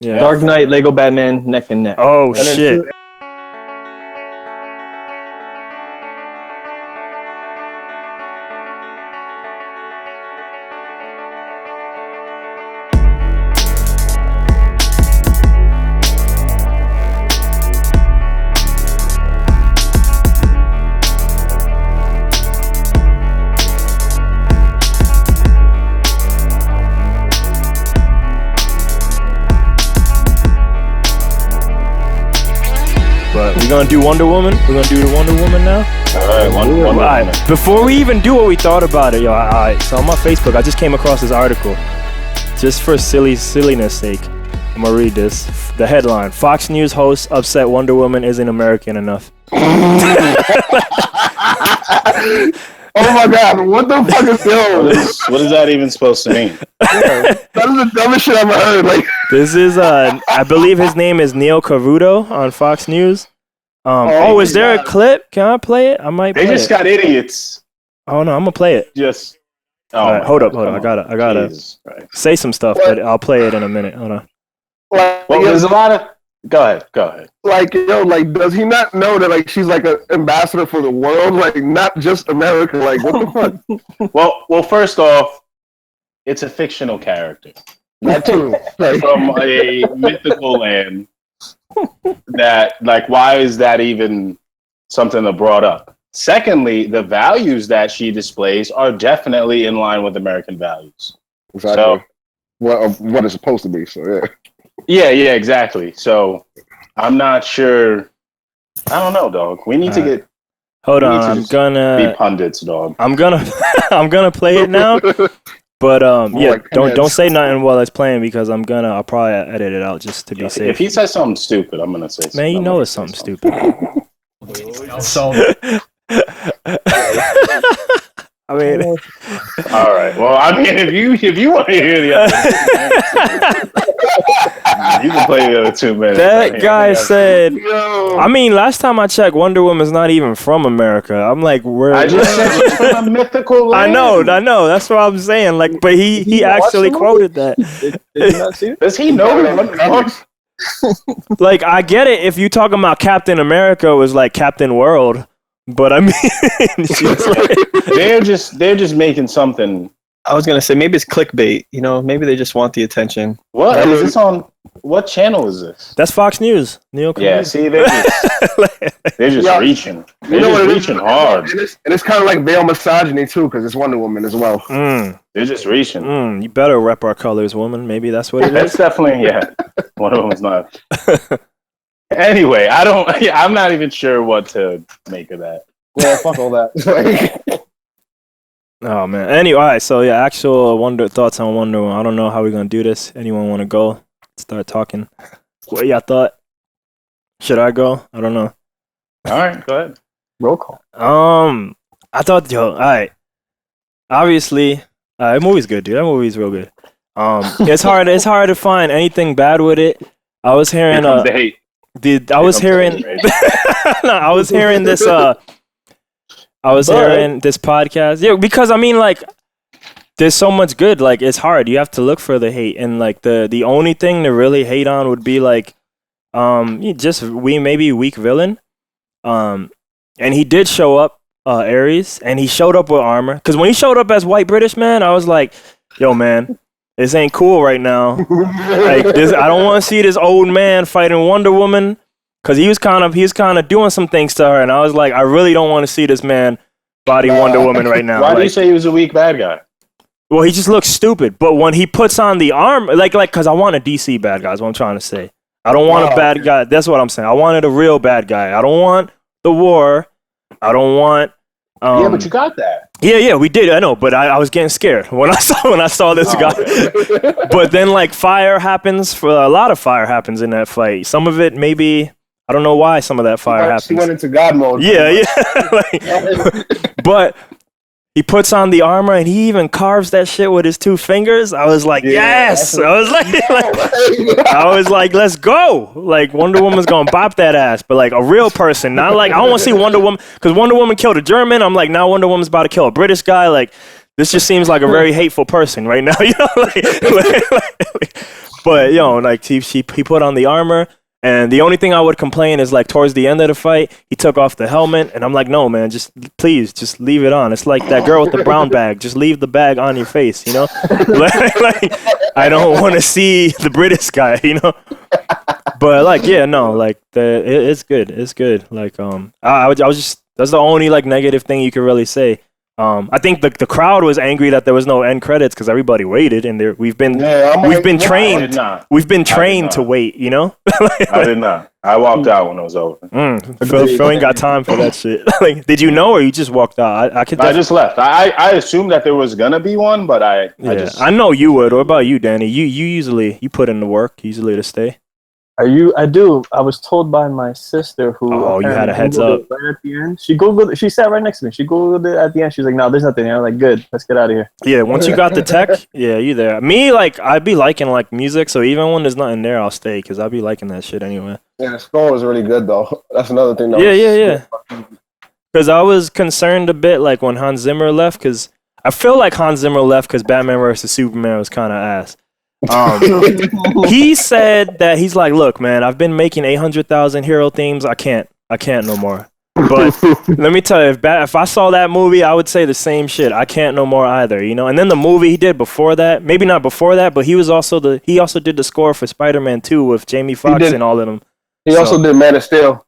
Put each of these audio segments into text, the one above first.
Yeah. Dark Knight, Lego Batman, neck and neck. Oh And then shit. We're gonna do Wonder Woman. We're gonna do the Wonder Woman now. All right, Wonder Woman. Alright, before we even do what we thought about it, yo, alright. So on my Facebook, I just came across this article, just for silliness sake. I'm gonna read this. The headline: Fox News host upset Wonder Woman isn't American enough. Oh my God! What the fuck is this? What is that even supposed to mean? That is the dumbest shit I've ever heard. Like, This is I believe his name is Neil Cavuto on Fox News. Is there a clip? Can I play it? I might. They just got idiots. Oh no, I'm gonna play it. Just. Oh, All right, hold up. I gotta say some stuff, but I'll play it in a minute. Hold on. like, Well, there's a lot of. Go ahead. like, yo, like, does he not know that, like, she's like an ambassador for the world, like, not just America? Like, what the fuck? Well, first off, it's a fictional character That too. Like, from a mythical land. That, like, why is that even something that brought up? Secondly, the values that she displays are definitely in line with American values. exactly. So, What it's supposed to be. So yeah, exactly. So, I'm not sure. I don't know, dog. We need to get. Hold we need on, to I'm just gonna be pundits, dog. I'm gonna play it now. But yeah, like don't say nothing while it's playing because I'll probably edit it out just to be If safe. he says something stupid, I'm gonna say something. Man, you I'm know gonna it's say something stupid. So I mean, All right. Well, I mean, if you want to hear the other, you can play the other 2 minutes. that guy said. yo, I mean, last time I checked, Wonder Woman's not even from America. I'm like, where? I just said she's from a mythical I land. know. That's what I'm saying. Like, but he actually quoted that. did you not see it? Does he know that? Like, I get it if you talking about Captain America was like Captain World, but I mean, she's like, They're just making something. I was gonna say maybe it's clickbait. You know, maybe they just want the attention. What is this on? What channel is this? that's Fox News. Neil. Yeah, see, they're just Yeah. reaching. you They're know what just it is? reaching hard. And it's kind of like veiled misogyny too, because it's Wonder Woman as well. They're just reaching. You better rep our colors, woman. Maybe that's what it That's is. definitely One of them is not. Anyway, I'm not even sure what to make of that. Yeah, fuck all that. Oh man. Anyway, all right. So yeah, actual thoughts on Wonder Woman. I don't know how we're gonna do this. Anyone want to go? Start talking. What y'all thought? Should I go? I don't know. All right, go ahead. Roll call. I thought, all right. Obviously, that movie's good, dude. That movie's real good. It's hard to find anything bad with it. I was hearing Here comes the hate. I was hearing no, I was hearing this hearing this podcast. Yeah, because I mean, like, there's so much good. Like, it's hard. You have to look for the hate, and like the only thing to really hate on would be like maybe weak villain. And he did show up, Ares, and he showed up with armor. Because when he showed up as white British man, I was like, yo, man, this ain't cool right now. Like, this, I don't want to see this old man fighting Wonder Woman. Because he was kind of doing some things to her, and I was like, I really don't want to see this man body Wonder Woman right now. Why do you say he was a weak bad guy? Well, he just looks stupid. But when he puts on the armor, because I want a DC bad guy, is what I'm trying to say. I don't want a bad guy. That's what I'm saying. I wanted a real bad guy. I don't want the war. I don't want. Yeah, but you got that. Yeah, we did. I know, but I was getting scared when I saw this guy. Okay. But then, like, fire happens. For a lot of fire happens in that fight. Some of it maybe. I don't know why some of that fire happens. She went into God mode. Yeah. Like, but he puts on the armor and he even carves that shit with his 2 fingers. I was like, yes. I was like, let's go. Like, Wonder Woman's gonna bop that ass, but like a real person, not like I don't want to see Wonder Woman because Wonder Woman killed a German. I'm like, now Wonder Woman's about to kill a British guy. Like, this just seems like a very hateful person right now. You know, but like he put on the armor. And the only thing I would complain is like towards the end of the fight, he took off the helmet, and I'm like, no, man, please leave it on. It's like that girl with the brown bag. Just leave the bag on your face, you know. like, I don't want to see the British guy, you know. But like, yeah, no, like it's good. It's good. Like, I was just that's the only like negative thing you could really say. I think the crowd was angry that there was no end credits because everybody waited, and we've been trained to wait. You know, I did not. I walked out when it was over. Phil ain't got time for that shit. Like, did you know, or you just walked out? I just left. I assumed that there was gonna be one, but I know you would. What about you, Danny? You usually put in the work usually to stay. I do. I was told by my sister who. Oh, you had a heads up. Right at the end, she googled. She sat right next to me. She googled it at the end. She's like, "No, there's nothing." I was like, "Good, let's get out of here." Yeah, once you got the tech, yeah, you there. Me, like, I'd be liking like music, so even when there's nothing there, I'll stay because I'd be liking that shit anyway. Yeah, the score was really good though. That's another thing. Yeah. Because I was concerned a bit like when Hans Zimmer left, because I feel like Hans Zimmer left because Batman vs Superman was kind of ass. He said that he's like, look, man, I've been making 800,000 hero themes. I can't no more. But let me tell you, if I saw that movie, I would say the same shit. I can't no more either, you know. And then the movie he did before that, maybe not before that, but he also did the score for Spider-Man 2 with Jamie Foxx and all of them. He also did Man of Steel.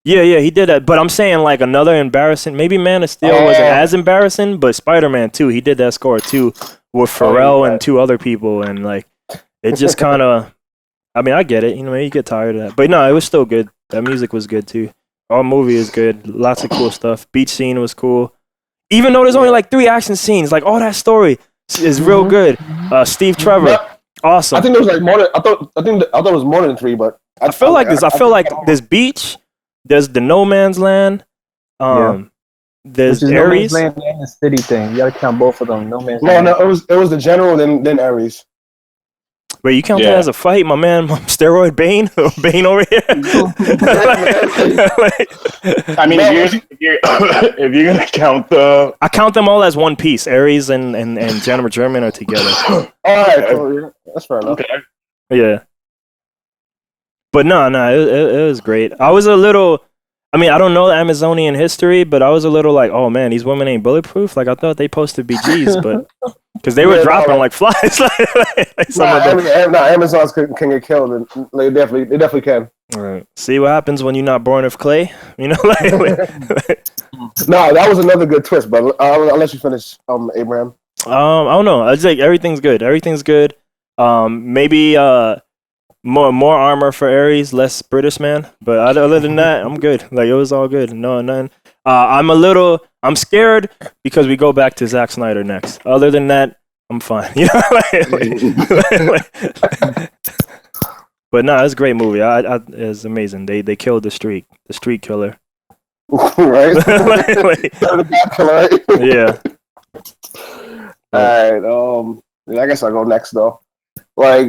Yeah, he did that. But I'm saying like another embarrassing. Maybe Man of Steel wasn't as embarrassing, but Spider-Man 2, he did that score too with Pharrell and 2 other people, and like. It just kind of, I mean, I get it. You know, you get tired of that. But no, it was still good. That music was good, too. Our movie is good. Lots of cool stuff. Beach scene was cool. Even though there's only like 3 action scenes, like all that story is real good. Steve Trevor, awesome. I think there was like more than, I thought it was more than 3, but. I feel like there's beach, there's the no man's land, there's Ares. No man's land and the city thing. You gotta count both of them. No man's land. No, it was the general, then Ares. Wait, you count that as a fight, my man? Steroid Bane? Bane over here? I mean, if you're going to count the... I count them all as one piece. Ares and Jennifer German are together. All right. Cool. That's fair enough. Okay. Yeah. But no, it was great. I was a little... I mean, I don't know the Amazonian history, but I was a little like, oh, man, these women ain't bulletproof? Like, I thought they supposed to be G's, but... Because they were dropping like flies. Amazons can get killed, and they definitely can. All right. See what happens when you're not born of clay? You know? No, that was another good twist, but I'll let you finish, Abraham. I don't know. I just like everything's good. Everything's good. Maybe more armor for Ares, less British man. But other than that, I'm good. Like, it was all good. No, nothing. I'm scared because we go back to Zack Snyder next. Other than that, I'm fine. You know? But no, it's a great movie. It's amazing. They killed the streak killer. Right? Yeah. All right. I guess I'll go next though. Like,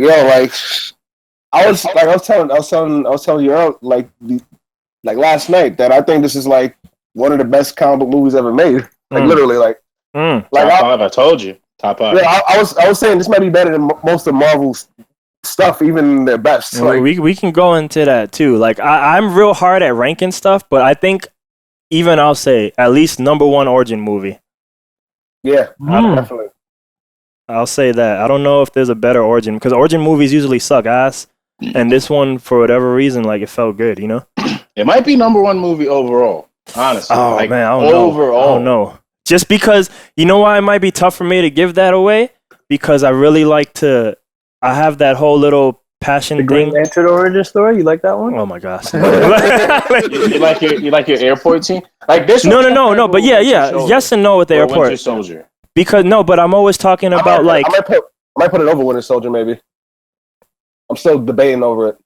I was telling you earlier, like last night that I think this is like one of the best comic book movies ever made. Like literally, like top 5. I told you, top 5. Yeah, I was saying this might be better than most of Marvel's stuff, even their best. Like, we can go into that too. Like I'm real hard at ranking stuff, but I think even I'll say at least number 1 origin movie. Yeah, definitely. I'll say that. I don't know if there's a better origin because origin movies usually suck ass, and this one for whatever reason, like it felt good. You know, it might be number 1 movie overall. Honestly, man, I don't know. Just because, you know why it might be tough for me to give that away? Because I really like to. I have that whole little passion thing. Green Lantern origin story. You like that one? Oh my gosh! you like your airport scene? Like this? No. But yeah. Yes and no with the airport. Winter Soldier. Because but I'm always talking about I might put it over Winter Soldier. Maybe. I'm still debating over it.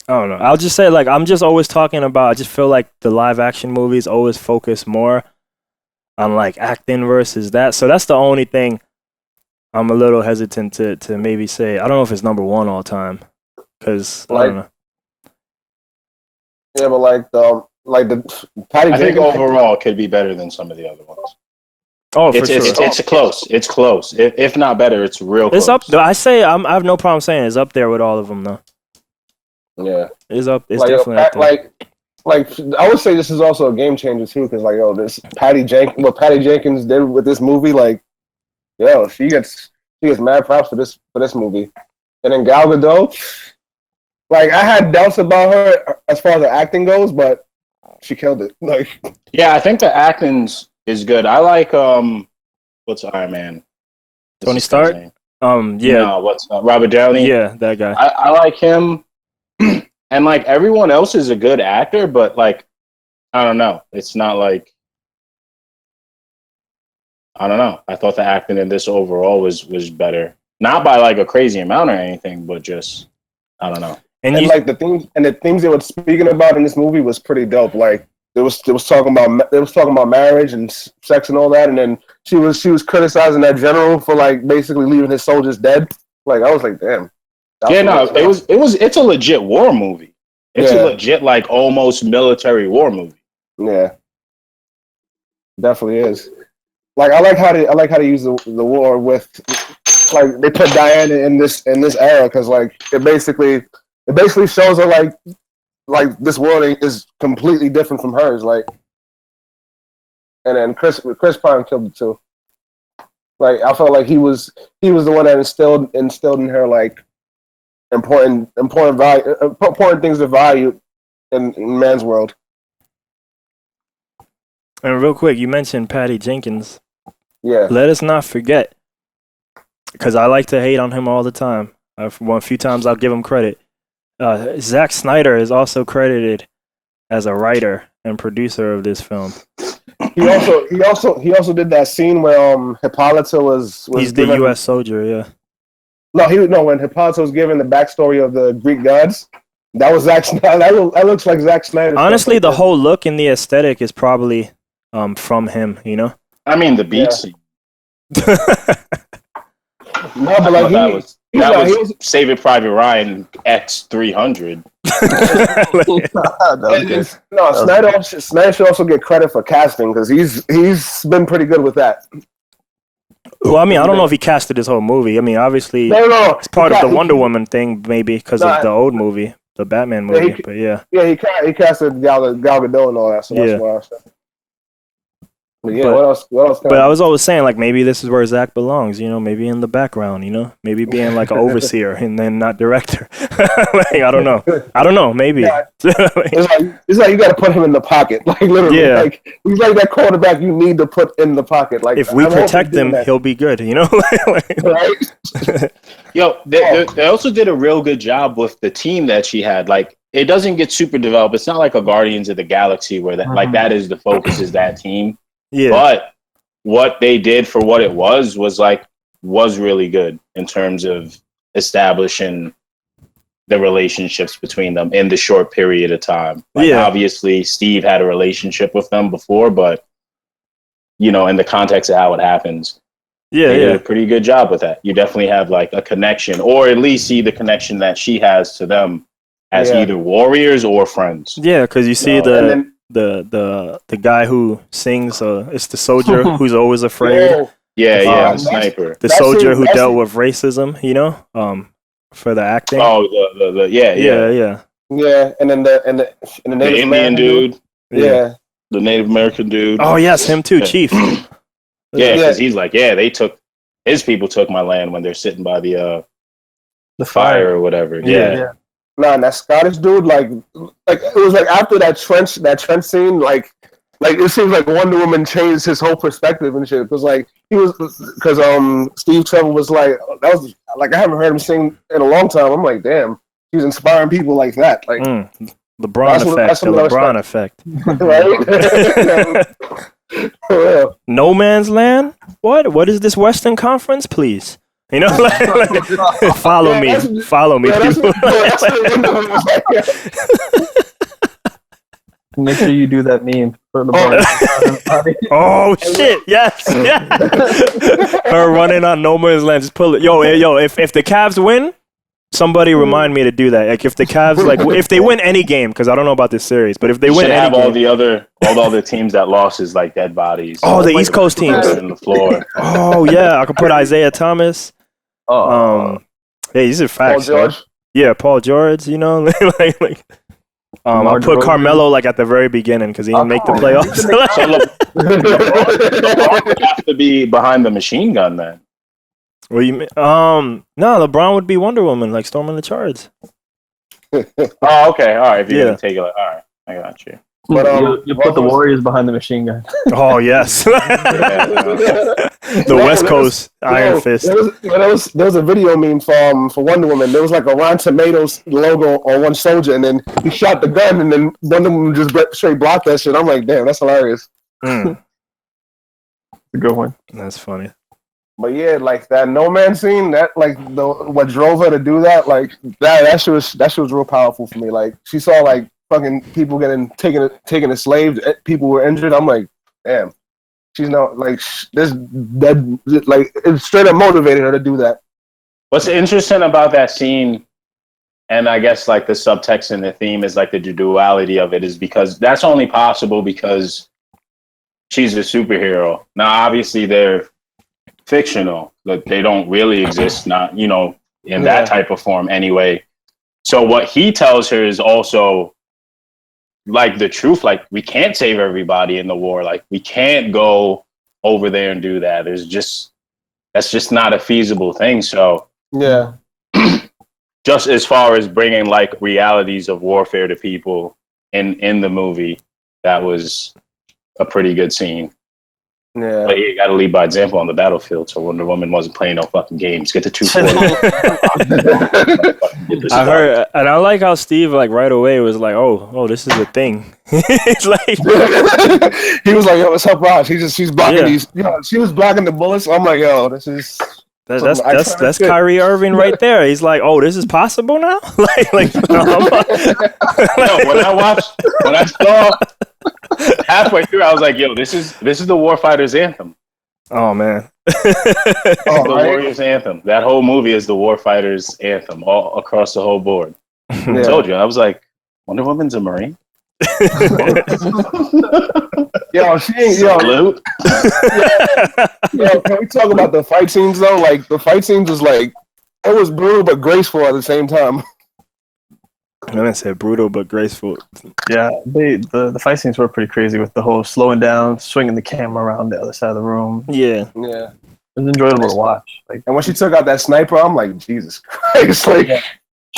I don't know. I'll just say, like, I'm just always talking about, I just feel like the live action movies always focus more on, like, acting versus that. So that's the only thing I'm a little hesitant to maybe say. I don't know if it's number 1 all time. Because, I don't know. Yeah, but, the Patty I think overall could be better than some of the other ones. Oh, for It's sure. it's close. It's close. If not better, it's real close. It's up. I say I have no problem saying it's up there with all of them though. Yeah, It's up. It's like, definitely up there. like I would say this is also a game changer too, because like this what Patty Jenkins did with this movie, like she gets mad props for this movie, and then Gal Gadot, like I had doubts about her as far as the acting goes, but she killed it. Like Yeah, I think the acting is good. I like what's Iron Man? What's Tony his Stark? name? Yeah. No, what's Robert Downey? Yeah, that guy. I like him. And like everyone else is a good actor, but like I don't know. It's not like I don't know. I thought the acting in this overall was better. Not by like a crazy amount or anything, but just I don't know. and like the things they were speaking about in this movie was pretty dope. Like they was talking about marriage and sex and all that, and then she was criticizing that general for like basically leaving his soldiers dead. Like I was like, damn. Yeah, no, it's a legit war movie. It's a legit like almost military war movie. Yeah, definitely is. Like I like how they use the war with like they put Diana in this era because like it basically shows her like this world is completely different from hers. Like, and then Chris Pine killed it too. Like I felt like he was the one that instilled in her like important things to value in man's world. And real quick, you mentioned Patty Jenkins. Yeah. Let us not forget, because I like to hate on him all the time. A few times I'll give him credit. Zack Snyder is also credited as a writer and producer of this film. He also did that scene where Hippolyta was He's the U.S. soldier, yeah. No, when Hippolyta was given the backstory of the Greek gods, that was Zack Snyder. That looks like Zack Snyder. Honestly, the whole look and the aesthetic is probably from him, you know? I mean, the beat scene. No, but like that was Saving Private Ryan X300. Snyder should also get credit for casting because he's been pretty good with that. Well, I mean, I don't know if he casted his whole movie. I mean, obviously, it's part of the Wonder Woman thing, maybe because of the old movie, the Batman movie. But yeah, he casted Gal Gadot and all that. So that's why I said. But yeah, what else? But I was always saying, like, maybe this is where Zach belongs, you know, maybe in the background, you know, maybe being like an overseer and then not director. Like, I don't know, maybe. Yeah. It's like you got to put him in the pocket, like literally. Yeah. Like he's like that quarterback you need to put in the pocket. Like if we protect him, he'll be good, you know. Right? Yo, they also did a real good job with the team that she had. Like, it doesn't get super developed. It's not like a Guardians of the Galaxy where like that is the focus is that team. Yeah. But what they did for what it was really good in terms of establishing the relationships between them in the short period of time. Like, obviously Steve had a relationship with them before, but you know, in the context of how it happens, they did a pretty good job with that. You definitely have like a connection, or at least see the connection that she has to them as either warriors or friends. Yeah, because you see the guy who sings, it's the soldier who's always afraid. The sniper. The soldier who dealt with racism, you know, for the acting. Oh, yeah. And then the Indian dude. Yeah. The Native American dude. Oh yes, him too, Chief. Because he's like, his people took my land when they're sitting by the fire or whatever. Yeah. Nah, and that Scottish dude, like it was like after that trench scene, like it seems like Wonder Woman changed his whole perspective and shit. Because Steve Trevor was like, that was like I haven't heard him sing in a long time. I'm like, damn, he's inspiring people like that. Like LeBron effect. Right? No Man's Land? What is this Western Conference, please? You know, follow me, people. Make sure you do that meme for the Oh shit! Yes, Her running on No Man's Land. Just pull it. Yo, if the Cavs win, Somebody remind me to do that. Like if the Cavs, like if they win any game, because I don't know about this series, but if they win any have game, all the other teams that lost is like dead bodies. Oh, the East Coast teams. On the floor. Oh yeah, I could put Isaiah Thomas. Hey, these are facts. Paul George. Yeah, Paul George. You know, I'll put Carmelo like at the very beginning because he didn't make the playoffs. LeBron would have to be behind the machine gun then. What do you mean? No, LeBron would be Wonder Woman, like storming the charts. Oh, okay, all right. If you're gonna take it, all right, I got you. But you put the Warriors behind the machine gun. Oh yes, the West Coast Iron Fist. There was a video meme for Wonder Woman. There was like a Rotten Tomatoes logo on one soldier, and then he shot the gun, and then Wonder Woman just straight blocked that shit. I'm like, damn, that's hilarious. A good one. That's funny. But yeah, like that No Man scene, that like what drove her to do that, like that shit was real powerful for me. Like she saw like fucking people getting taken as slaves, people were injured. I'm like, damn, she's not like that. Like it straight up motivated her to do that. What's interesting about that scene, and I guess like the subtext and the theme is like the duality of it, is because that's only possible because she's a superhero. Now, obviously, they're fictional, but they don't really exist, not in that type of form anyway. So what he tells her is also like the truth. Like we can't save everybody in the war. Like we can't go over there and do that. That's just not a feasible thing. So yeah, just as far as bringing like realities of warfare to people in the movie, that was a pretty good scene. Yeah, but you got to lead by example on the battlefield. So Wonder Woman wasn't playing no fucking games. Get the 240. I heard, and I like how Steve like right away was like, "Oh, this is a thing." It's like he was like, "Yo, let's help Raj." She's blocking these. She was blocking the bullets. So I'm like, "Yo, this is." That's Kyrie Irving right there. He's like, "Oh, this is possible now." When I saw halfway through, I was like, "Yo, this is the warfighter's anthem." Oh man, the Warriors anthem. That whole movie is the warfighter's anthem all across the whole board. I told you, I was like, Wonder Woman's a Marine. Yo, she ain't yo. Yo, can we talk about the fight scenes though? Like the fight scenes was like it was brutal but graceful at the same time. I didn't say brutal but graceful. Yeah, the fight scenes were pretty crazy with the whole slowing down, swinging the camera around the other side of the room. Yeah. It was enjoyable to watch. Like, and when she took out that sniper, I'm like, Jesus Christ! Like,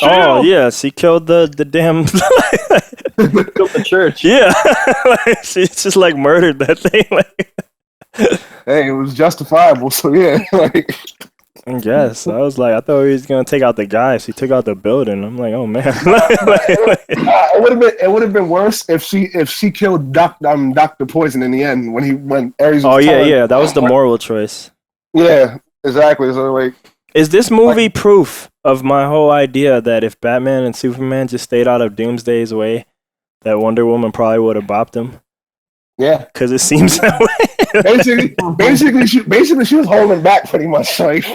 oh yeah, she killed the damn. killed the church. Yeah, she just like murdered that thing. Hey, it was justifiable. So yeah, like. I guess I was like, I thought he was gonna take out the guy. She took out the building. I'm like, oh man. It would have been worse if she killed Dr. Poison in the end when Ares. Oh yeah, that was the moral choice. Yeah, exactly. So like, is this movie proof of my whole idea that if Batman and Superman just stayed out of Doomsday's way, that Wonder Woman probably would have bopped him? Yeah, because it seems that way. basically, she was holding back pretty much. Like,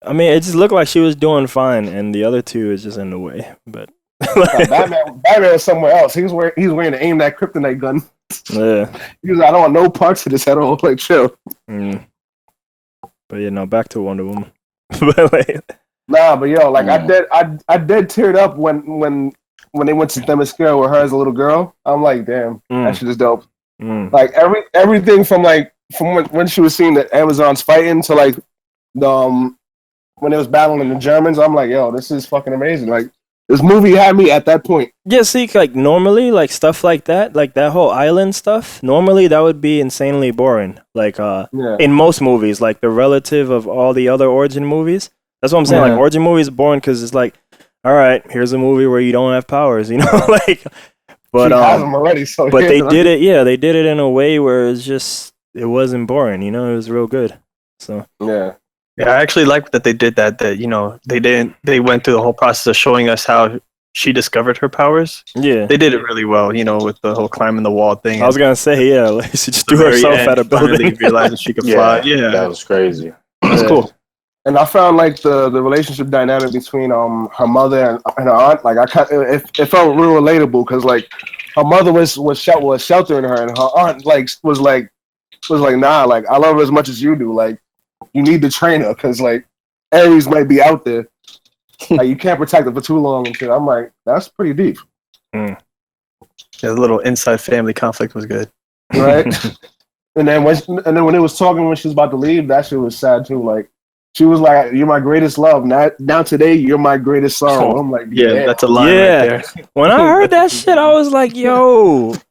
I mean, it just looked like she was doing fine, and the other two is just in the way. But Batman was somewhere else. He was wearing to aim that kryptonite gun. Yeah, he was like, I don't want no parts of this at all. Like, chill. But back to Wonder Woman. Nah, but yo, like I did teared up when they went to Themyscira with her as a little girl. I'm like, damn, that shit is dope. Like everything from when she was seeing the Amazons fighting to like when they was battling the Germans, I'm like, yo, this is fucking amazing. Like this movie had me at that point. Yeah, see, like normally, like stuff like that whole island stuff, normally that would be insanely boring. Like in most movies, like the relative of all the other origin movies. That's what I'm saying. Like origin movies are boring because it's like, all right, here's a movie where you don't have powers, like. But them already, so but they did it. Yeah, they did it in a way where it wasn't boring. It was real good. So yeah, I actually like that they did that. That they went through the whole process of showing us how she discovered her powers. Yeah, they did it really well. With the whole climbing the wall thing. I was gonna say, like she just threw herself at a building, realizing she could fly. Yeah, that was crazy. That's cool. And I found like the relationship dynamic between her mother and her aunt, like it felt real relatable because like her mother was sheltering her, and her aunt was like nah, like I love her as much as you do, like you need to train her because like Ares might be out there, like you can't protect her for too long and shit. I'm like, that's pretty deep. Yeah, the little inside family conflict was good. Right? and then when it was talking when she was about to leave, that shit was sad too. Like she was like, "You're my greatest love. Now today, you're my greatest sorrow." I'm like, Yeah, damn. that's a line right there. When I heard that shit, I was like, "Yo, what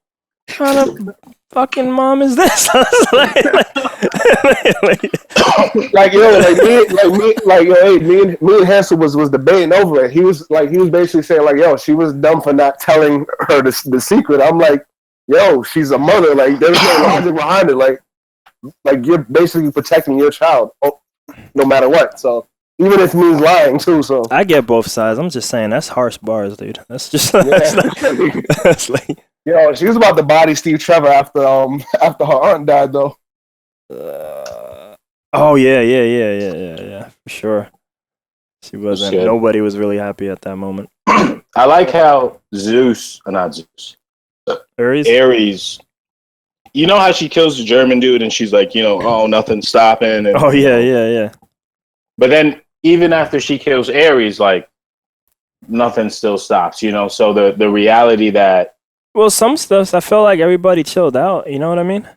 kind of fucking mom is this?" I was like me and Hansel was debating over it. He was basically saying like, "Yo, she was dumb for not telling her the secret." I'm like, "Yo, she's a mother. Like, there's no logic behind it. Like you're basically protecting your child, no matter what. So even if it means lying too. So I get both sides. I'm just saying that's harsh bars, dude. That's just that's like yo, she was about to body Steve Trevor after her aunt died though. Oh yeah, for sure. She wasn't. Shit. Nobody was really happy at that moment. I like how Ares. You know how she kills the German dude, and she's like, oh, nothing's stopping. And, Oh yeah. But then even after she kills Ares, like nothing still stops. So the reality that. Well, some stuff I felt like everybody chilled out. You know what I mean?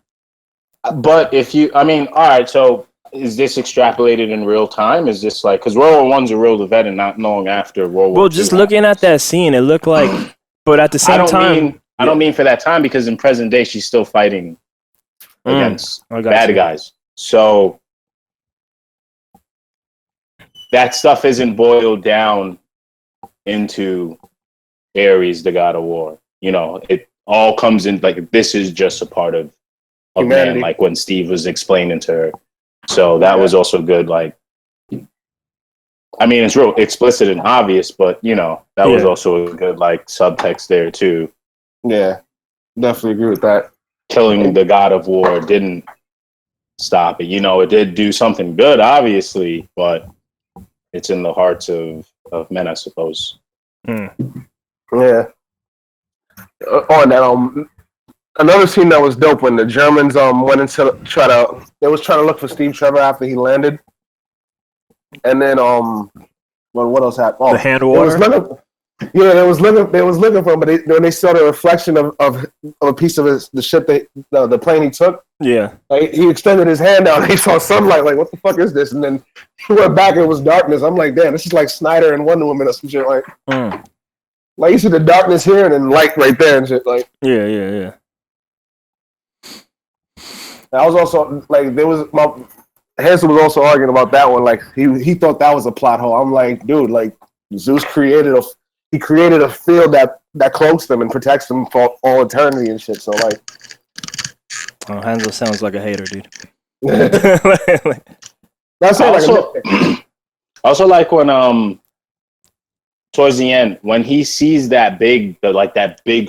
But all right. So is this extrapolated in real time? Is this like because World War I's a real event and not long after World War Well, II just looking at that scene, it looked like. But at the same time, I don't mean for that time because in present day she's still fighting against bad guys. So that stuff isn't boiled down into Ares, the god of war. It all comes in like this is just a part of man, like when Steve was explaining to her. So that was also good. Like, I mean, it's real explicit and obvious, but that was also a good like subtext there too. Yeah, definitely agree with that. Killing the god of war didn't stop it. It did do something good, obviously, but it's in the hearts of men, I suppose. Yeah. On that, another scene that was dope when the Germans went into trying to look for Steve Trevor after he landed, and then what else happened? Oh, the hand water. They was looking for him, but when they saw the reflection of a piece of the ship the plane he took. Yeah, like, he extended his hand out. And he saw sunlight. Like, what the fuck is this? And then he went back. And it was darkness. I'm like, damn, this is like Snyder and Wonder Woman or some shit. Like, like you see the darkness here and then light right there and shit. Like, yeah. I was also like, Hansel was also arguing about that one. Like, he thought that was a plot hole. I'm like, dude, like Zeus created a field that cloaks them and protects them for all eternity and shit. So like, Hansel sounds like a hater, dude. That's also, also like when towards the end when he sees that big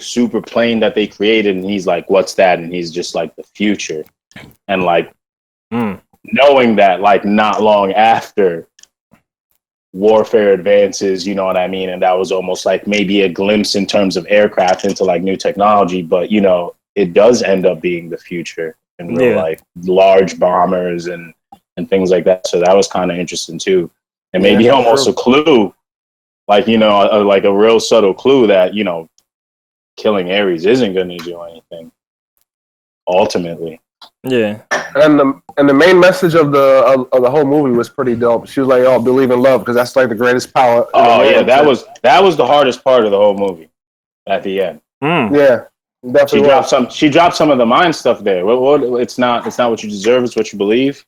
super plane that they created and he's like, what's that? And he's just like the future, and like knowing that like not long after warfare advances, you know what I mean? And that was almost like maybe a glimpse in terms of aircraft into like new technology, but it does end up being the future in real life, large bombers and things like that. So that was kind of interesting too. And maybe almost a clue, like, like a real subtle clue that, killing Ares isn't going to do anything ultimately. Yeah. And the main message of the whole movie was pretty dope. She was like, "Oh, believe in love, because that's like the greatest power." Oh yeah, that was the hardest part of the whole movie. At the end, yeah, definitely. She dropped some of the mind stuff there. It's not what you deserve. It's what you believe.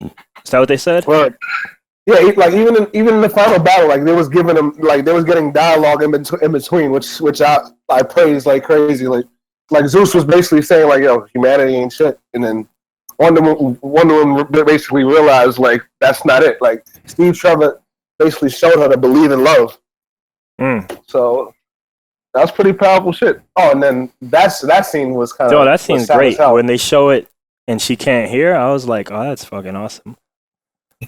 Is that what they said? Right. Yeah, like even in the final battle, like they was getting dialogue in between, which I praise like crazy. Like Zeus was basically saying like, "Yo, humanity ain't shit," and then Wonder Woman basically realized like that's not it. Like Steve Trevor basically showed her to believe in love. So that's pretty powerful shit. Oh, and then that scene was kind of. Yo, that scene's great when they show it and she can't hear. I was like, oh, that's fucking awesome.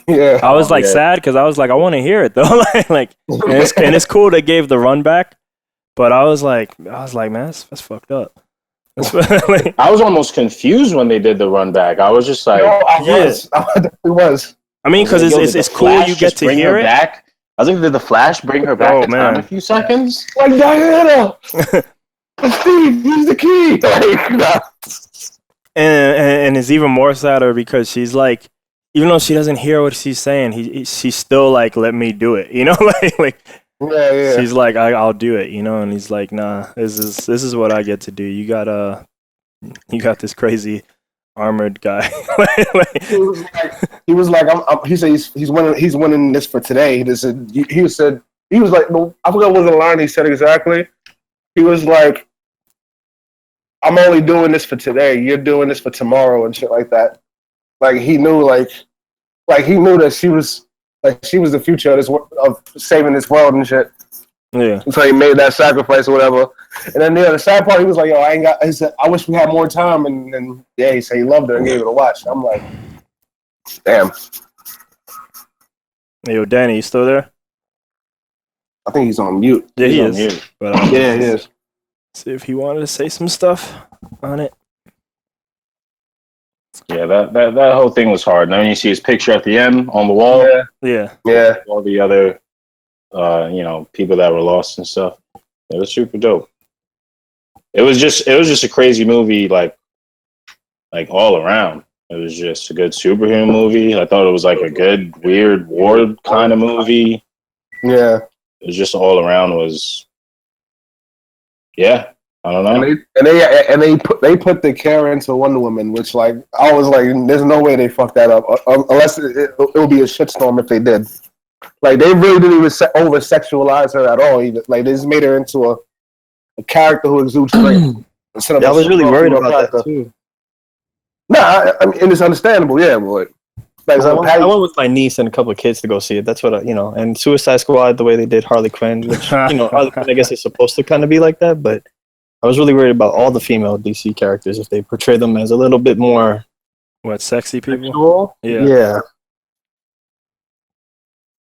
Yeah. I was like Yeah. sad because I was like, I want to hear it though. And it's cool they gave the run back, but I was like, man, that's fucked up. Like, I was almost confused when they did the run back. I was just like, No, I Yeah. was. I definitely was. I mean, because Yo, did it's the cool Flash you get just to bring hear her it. back. I was like, did the Flash bring her back Oh, in time man. a few seconds? Like Diana, Steve, use the key. Like, nah. And it's even more sadder because she's like, even though she doesn't hear what she's saying, she's still like, let me do it, you know, like Yeah. she's like, I'll do it, you know, and he's like, nah, this is what I get to do. You got this crazy armored guy. He was like, he said he's winning this for today. He said, he was like, no, I forgot what the line he said exactly. He was like, I'm only doing this for today. You're doing this for tomorrow and shit like that. Like he knew, like he knew that she was the future of of saving this world and shit. Yeah. So he made that sacrifice or whatever. And then the sad part, he was like, yo, he said, I wish we had more time. And yeah, he said he loved her and gave it a watch. I'm like, damn. Hey, yo, Danny, you still there? I think he's on mute. Yeah, He's he on is. mute. But Yeah, he is. see if he wanted to say some stuff on it. Yeah, that whole thing was hard. And then you see his picture at the end on the wall. Yeah. Yeah. All the other, people that were lost and stuff. It was super dope. It was just a crazy movie, like all around. It was just a good superhero movie. I thought it was like a good, weird war kind of movie. Yeah. It was just all around was, yeah. I don't know. And they put the care into Wonder Woman, which like I was like, there's no way they fucked that up unless it would be a shitstorm if they did. Like they really didn't even over sexualize her at all. Even like they just made her into a character who exudes strength. Instead of Yeah, I a was really worried female about character. that too. Nah, I mean, and it's understandable, yeah, but like, I went with my niece and a couple of kids to go see it. That's what and Suicide Squad, the way they did Harley Quinn, which Harley Quinn, I guess is supposed to kind of be like that, but I was really worried about all the female DC characters if they portray them as a little bit more What, sexy people? sexual. Yeah.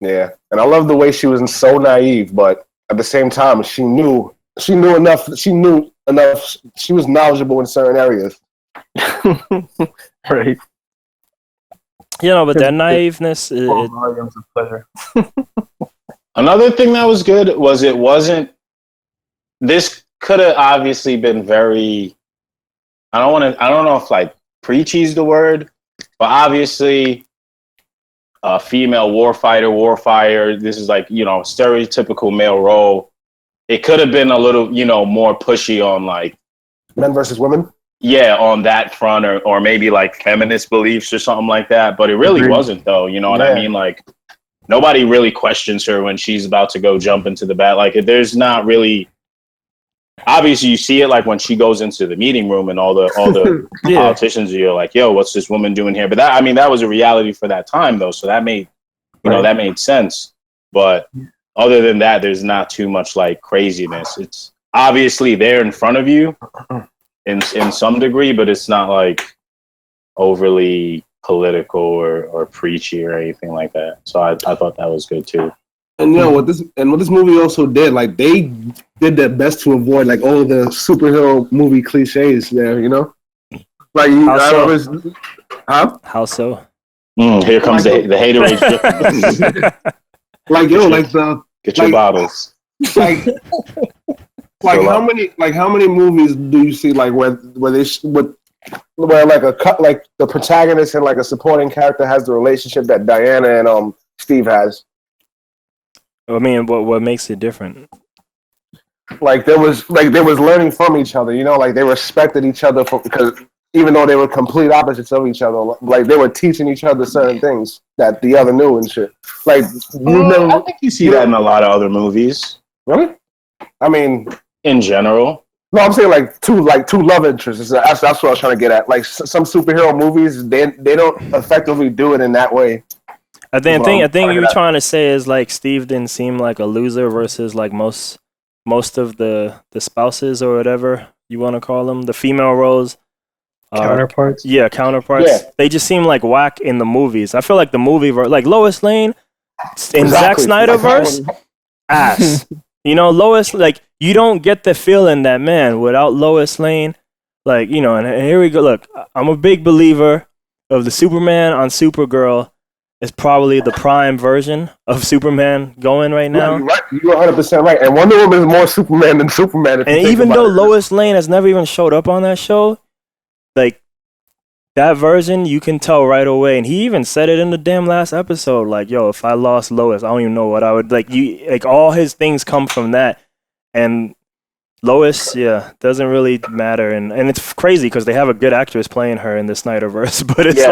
yeah, and I love the way she was so naive, but at the same time, she knew enough. She was knowledgeable in certain areas. Right. But that naiveness, Volumes of pleasure. Another thing that was good was it wasn't. This could have obviously been very. I don't know if like preachy is the word, but obviously, a female warfighter. This is like stereotypical male role. It could have been a little more pushy on like Men versus women. Yeah, on that front, or maybe like feminist beliefs or something like that. But it really wasn't, though. You know what I mean? Like, nobody really questions her when she's about to go jump into the bat. Like, there's not really. Obviously, you see it like when she goes into the meeting room and all the politicians are like, "Yo, what's this woman doing here?" But that was a reality for that time, though. So that made that made sense. But other than that, there's not too much like craziness. It's obviously there in front of you. In some degree, but it's not like overly political or preachy or anything like that. So I thought that was good too. And what this movie also did, like they did their best to avoid like all the superhero movie cliches there, Like How so? Here comes the haterade. Like Get your bottles. Like how many movies do you see like where the protagonist and like a supporting character has the relationship that Diana and Steve has? I mean, what makes it different? Like they was learning from each other, like they respected each other because even though they were complete opposites of each other, like they were teaching each other certain things that the other knew and shit. Like I think you see that in a lot of other movies. Really? I mean, in general. No, I'm saying like two love interests. That's what I was trying to get at. Like some superhero movies, they don't effectively do it in that way. I think you're trying to say is like Steve didn't seem like a loser versus like most of the spouses or whatever you want to call them, the female roles. Counterparts. Yeah, counterparts. Yeah. They just seem like whack in the movies. I feel like the movie, like Lois Lane in Zack Exactly. Snyderverse, ass. You know, Lois, like, you don't get the feeling that, man, without Lois Lane, like, you know, and here we go. Look, I'm a big believer of the Superman on Supergirl is probably the prime version of Superman going right now. You're right. You're 100% right. And Wonder Woman is more Superman than Superman. And even though Lois Lane has never even showed up on that show, like, that version, you can tell right away. And he even said it in the damn last episode. Like, yo, if I lost Lois, I don't even know what I would, like, all his things come from that. And Lois, yeah, doesn't really matter. And it's crazy because they have a good actress playing her in the Snyderverse. But it's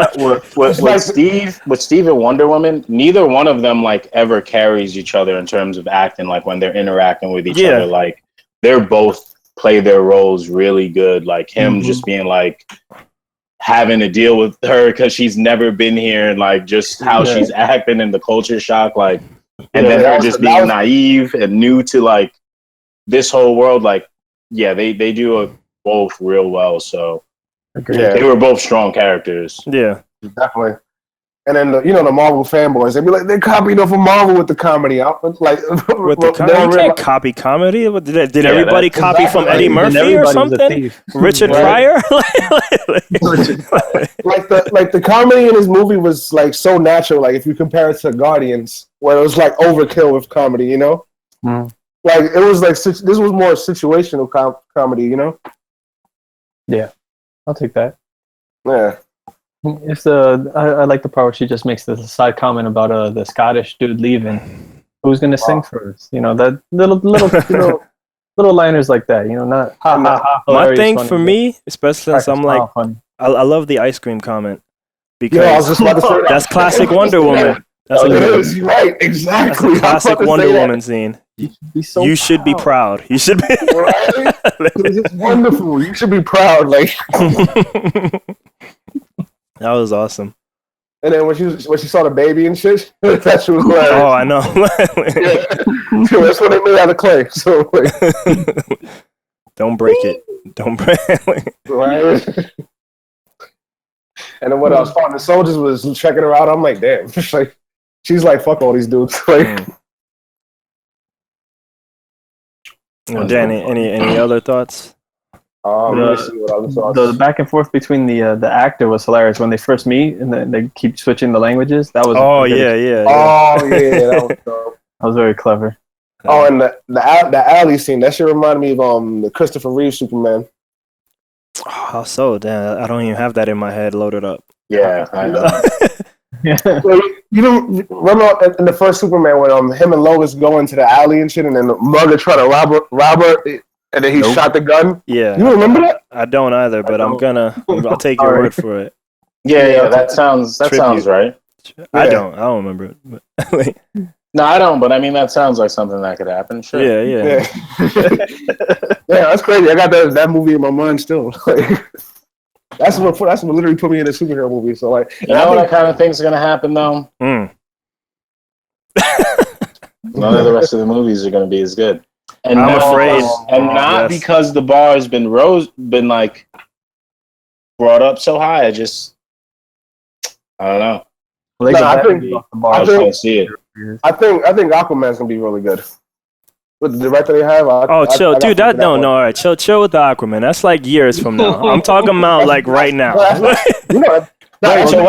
with Steve and Wonder Woman, neither one of them, like, ever carries each other in terms of acting, like, when they're interacting with each other. Like, they're both play their roles really good. Like, him just being, like, having to deal with her because she's never been here and like just how she's acting and the culture shock, like, and then her just being naive and new to like this whole world. Like, yeah, they do it both real well. So they were both strong characters. Yeah, definitely. And then the Marvel fanboys, they'd be like, they copied off of Marvel with the comedy. Like, with the comedy, you can't copy comedy. Did everybody copy from Eddie Murphy or something? Richard Pryor. like the comedy in his movie was like so natural. Like if you compare it to Guardians, where it was like overkill with comedy, you know. Like it was like this was more situational comedy, you know. Yeah, I'll take that. Yeah. If I like the part where she just makes the side comment about the Scottish dude leaving. Who's gonna sing first? You know, that little liners like that. You know, not ha ha ha. My thing for me, especially since I'm like, I love the ice cream comment because I was just about to say that's classic Wonder Woman. That's right, exactly. That's a classic Wonder Woman scene. You should be proud. You should be. Right? It's wonderful. You should be proud. Like. That was awesome. And then when she saw the baby and shit, that shit was like, oh, I know. That's what they made out of clay. So like, don't break it. Don't break it. Right. And then what else? The soldiers was checking her out. I'm like, damn. She's like, fuck all these dudes. Like, Danny, any other thoughts? The back and forth between the actor was hilarious when they first meet and then they keep switching the languages. That was Oh yeah, that was dope. That was very clever. Oh, and the alley scene, that shit reminded me of the Christopher Reeve Superman. Oh, how so? Damn, I don't even have that in my head loaded up. Yeah, I know. You don't remember in the first Superman when him and Lois go into the alley and shit, and then the mother try to rob her, and then he shot the gun. Yeah, you remember that? I don't either, but I'll take your word for it. Yeah, that sounds right. I don't remember it. But no, I don't. But I mean, that sounds like something that could happen. Sure. Yeah. Yeah, that's crazy. I got that movie in my mind still. That's what literally put me in a superhero movie. So like, you know what kind of thing's gonna happen though? None of the rest of the movies are gonna be as good. And I'm afraid, not because the bar has been like brought up so high. I don't know. I think Aquaman's gonna be really good. With the director they have, chill, dude. All right, chill with the Aquaman. That's like years from now. I'm talking about like right now. So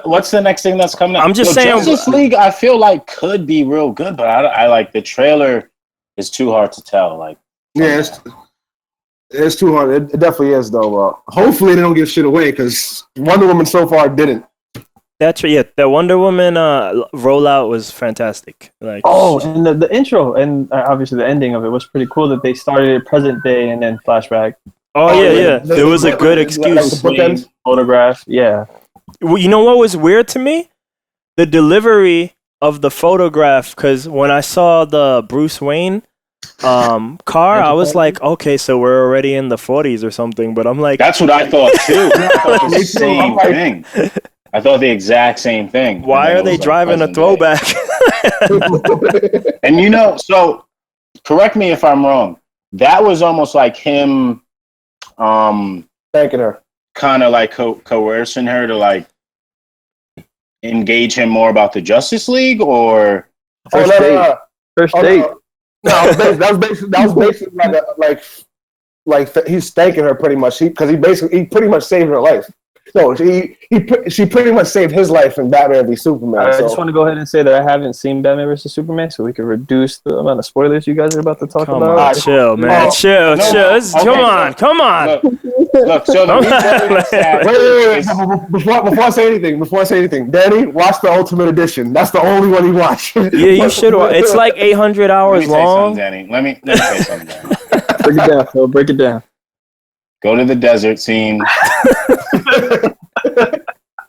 what's the next thing that's coming up? I'm just saying, Justice League, I feel like could be real good, but I like the trailer. It's too hard to tell. Like, yeah, it's too hard. It definitely is, though. Hopefully, they don't give shit away because Wonder Woman so far didn't. That's right. Yeah, the Wonder Woman rollout was fantastic. Like, and the intro and obviously the ending of it was pretty cool. That they started at present day and then flashback. Oh yeah. There was a good excuse. Photograph. Yeah. Well, you know what was weird to me? The delivery of the photograph, because when I saw the Bruce Wayne car, I was like, okay, so we're already in the 40s or something. But I'm like, that's what I thought too. I thought the same thing. I thought the exact same thing. Why are they driving a throwback? And so correct me if I'm wrong. That was almost like him thanking her. kind of like coercing her to like engage him more about the Justice League, or First date. No, that was basically like he's thanking her pretty much. He pretty much saved her life. No, she pretty much saved his life in Batman v Superman. I just want to go ahead and say that I haven't seen Batman vs Superman, so we can reduce the amount of spoilers you guys are about to talk about. On, chill, man. Chill. Come on. Look, so before I say anything, Danny, watch the Ultimate Edition. That's the only one you watch. Yeah, you should. It's like 800 hours long. Danny. Let me say something, Danny. Break it down, Phil. Break it down. Go to the desert scene.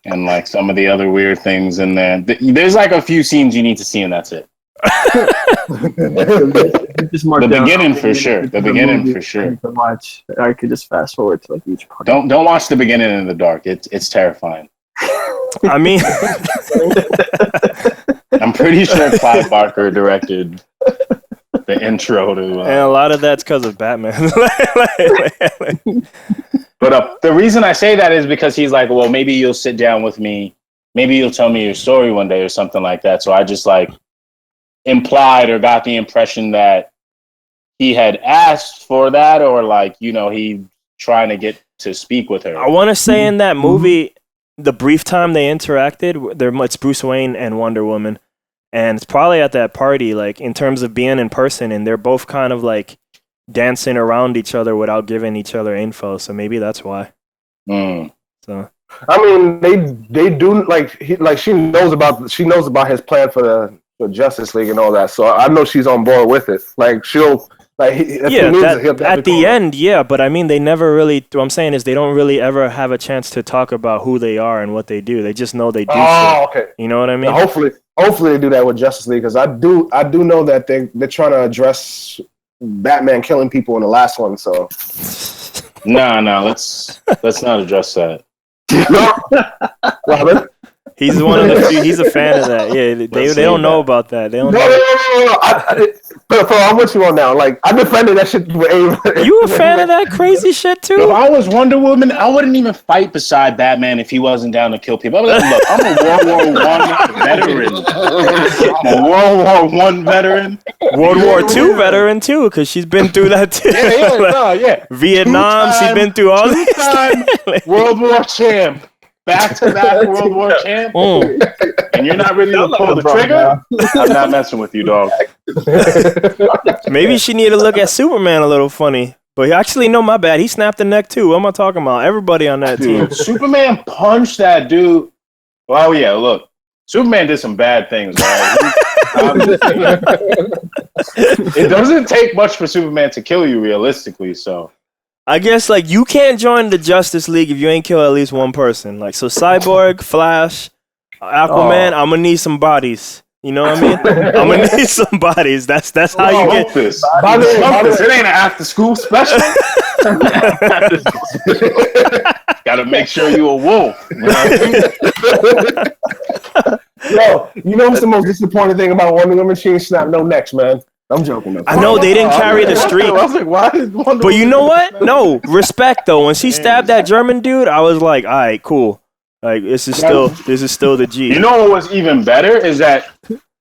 And like some of the other weird things in there. There's like a few scenes you need to see, and that's it. The beginning for sure. The beginning for sure. Watch. I could just fast forward to like each part. Don't watch the beginning in the dark. It's terrifying. I mean, I'm pretty sure Clive Barker directed the intro to. And a lot of that's because of Batman. But the reason I say that is because he's like, well, maybe you'll sit down with me. Maybe you'll tell me your story one day or something like that. So I just like implied or got the impression that he had asked for that, or like, you know, he trying to get to speak with her. I want to say in that movie, the brief time they interacted, it's Bruce Wayne and Wonder Woman. And it's probably at that party, like in terms of being in person, and they're both kind of like dancing around each other without giving each other info. So maybe that's why. So I mean, they do she knows about his plan for the Justice League and all that. So I know she's on board with it. Like she'll like at the end, yeah. But I mean, they never really. What I'm saying is they don't really ever have a chance to talk about who they are and what they do. They just know they do. Okay. You know what I mean? Yeah, hopefully they do that with Justice League, because I do know that they're trying to address Batman killing people in the last one. So no, let's not address that. Robin? He's one of the few. He's a fan of that. Yeah, they don't know about that. They don't know. No. I'm with you on now. Like, I defended that shit. You a fan of that crazy shit too? If I was Wonder Woman, I wouldn't even fight beside Batman if he wasn't down to kill people. I'd be like, look, I'm a World War I veteran. I'm a World War I veteran. World War II veteran too, because she's been through that too. Yeah. Vietnam, she's been through all this. World War champ. Back to back World War champ. And you're not ready to pull the trigger? I'm not messing with you, dog. Maybe she need to look at Superman a little funny. But actually, no, my bad. He snapped the neck too. What am I talking about? Everybody on that team. Superman punched that dude. Well, yeah, look. Superman did some bad things, right? It doesn't take much for Superman to kill you, realistically, so. I guess, like, you can't join the Justice League if you ain't kill at least one person. Like, so Cyborg, Flash, Aquaman, I'm gonna need some bodies. You know what I mean? I'm gonna need some bodies. That's how you get this. It ain't an after school special. Gotta make sure you a wolf. You know what I mean? Yo, you know what's the most disappointing thing about Wonder Woman? She ain't snapped no necks, man. I'm joking. Man. I know they didn't carry the streak. I was like, why is Wonder But you know what? No, respect though. When she stabbed that German dude, I was like, all right, cool. Like this is still the G. You know what was even better is that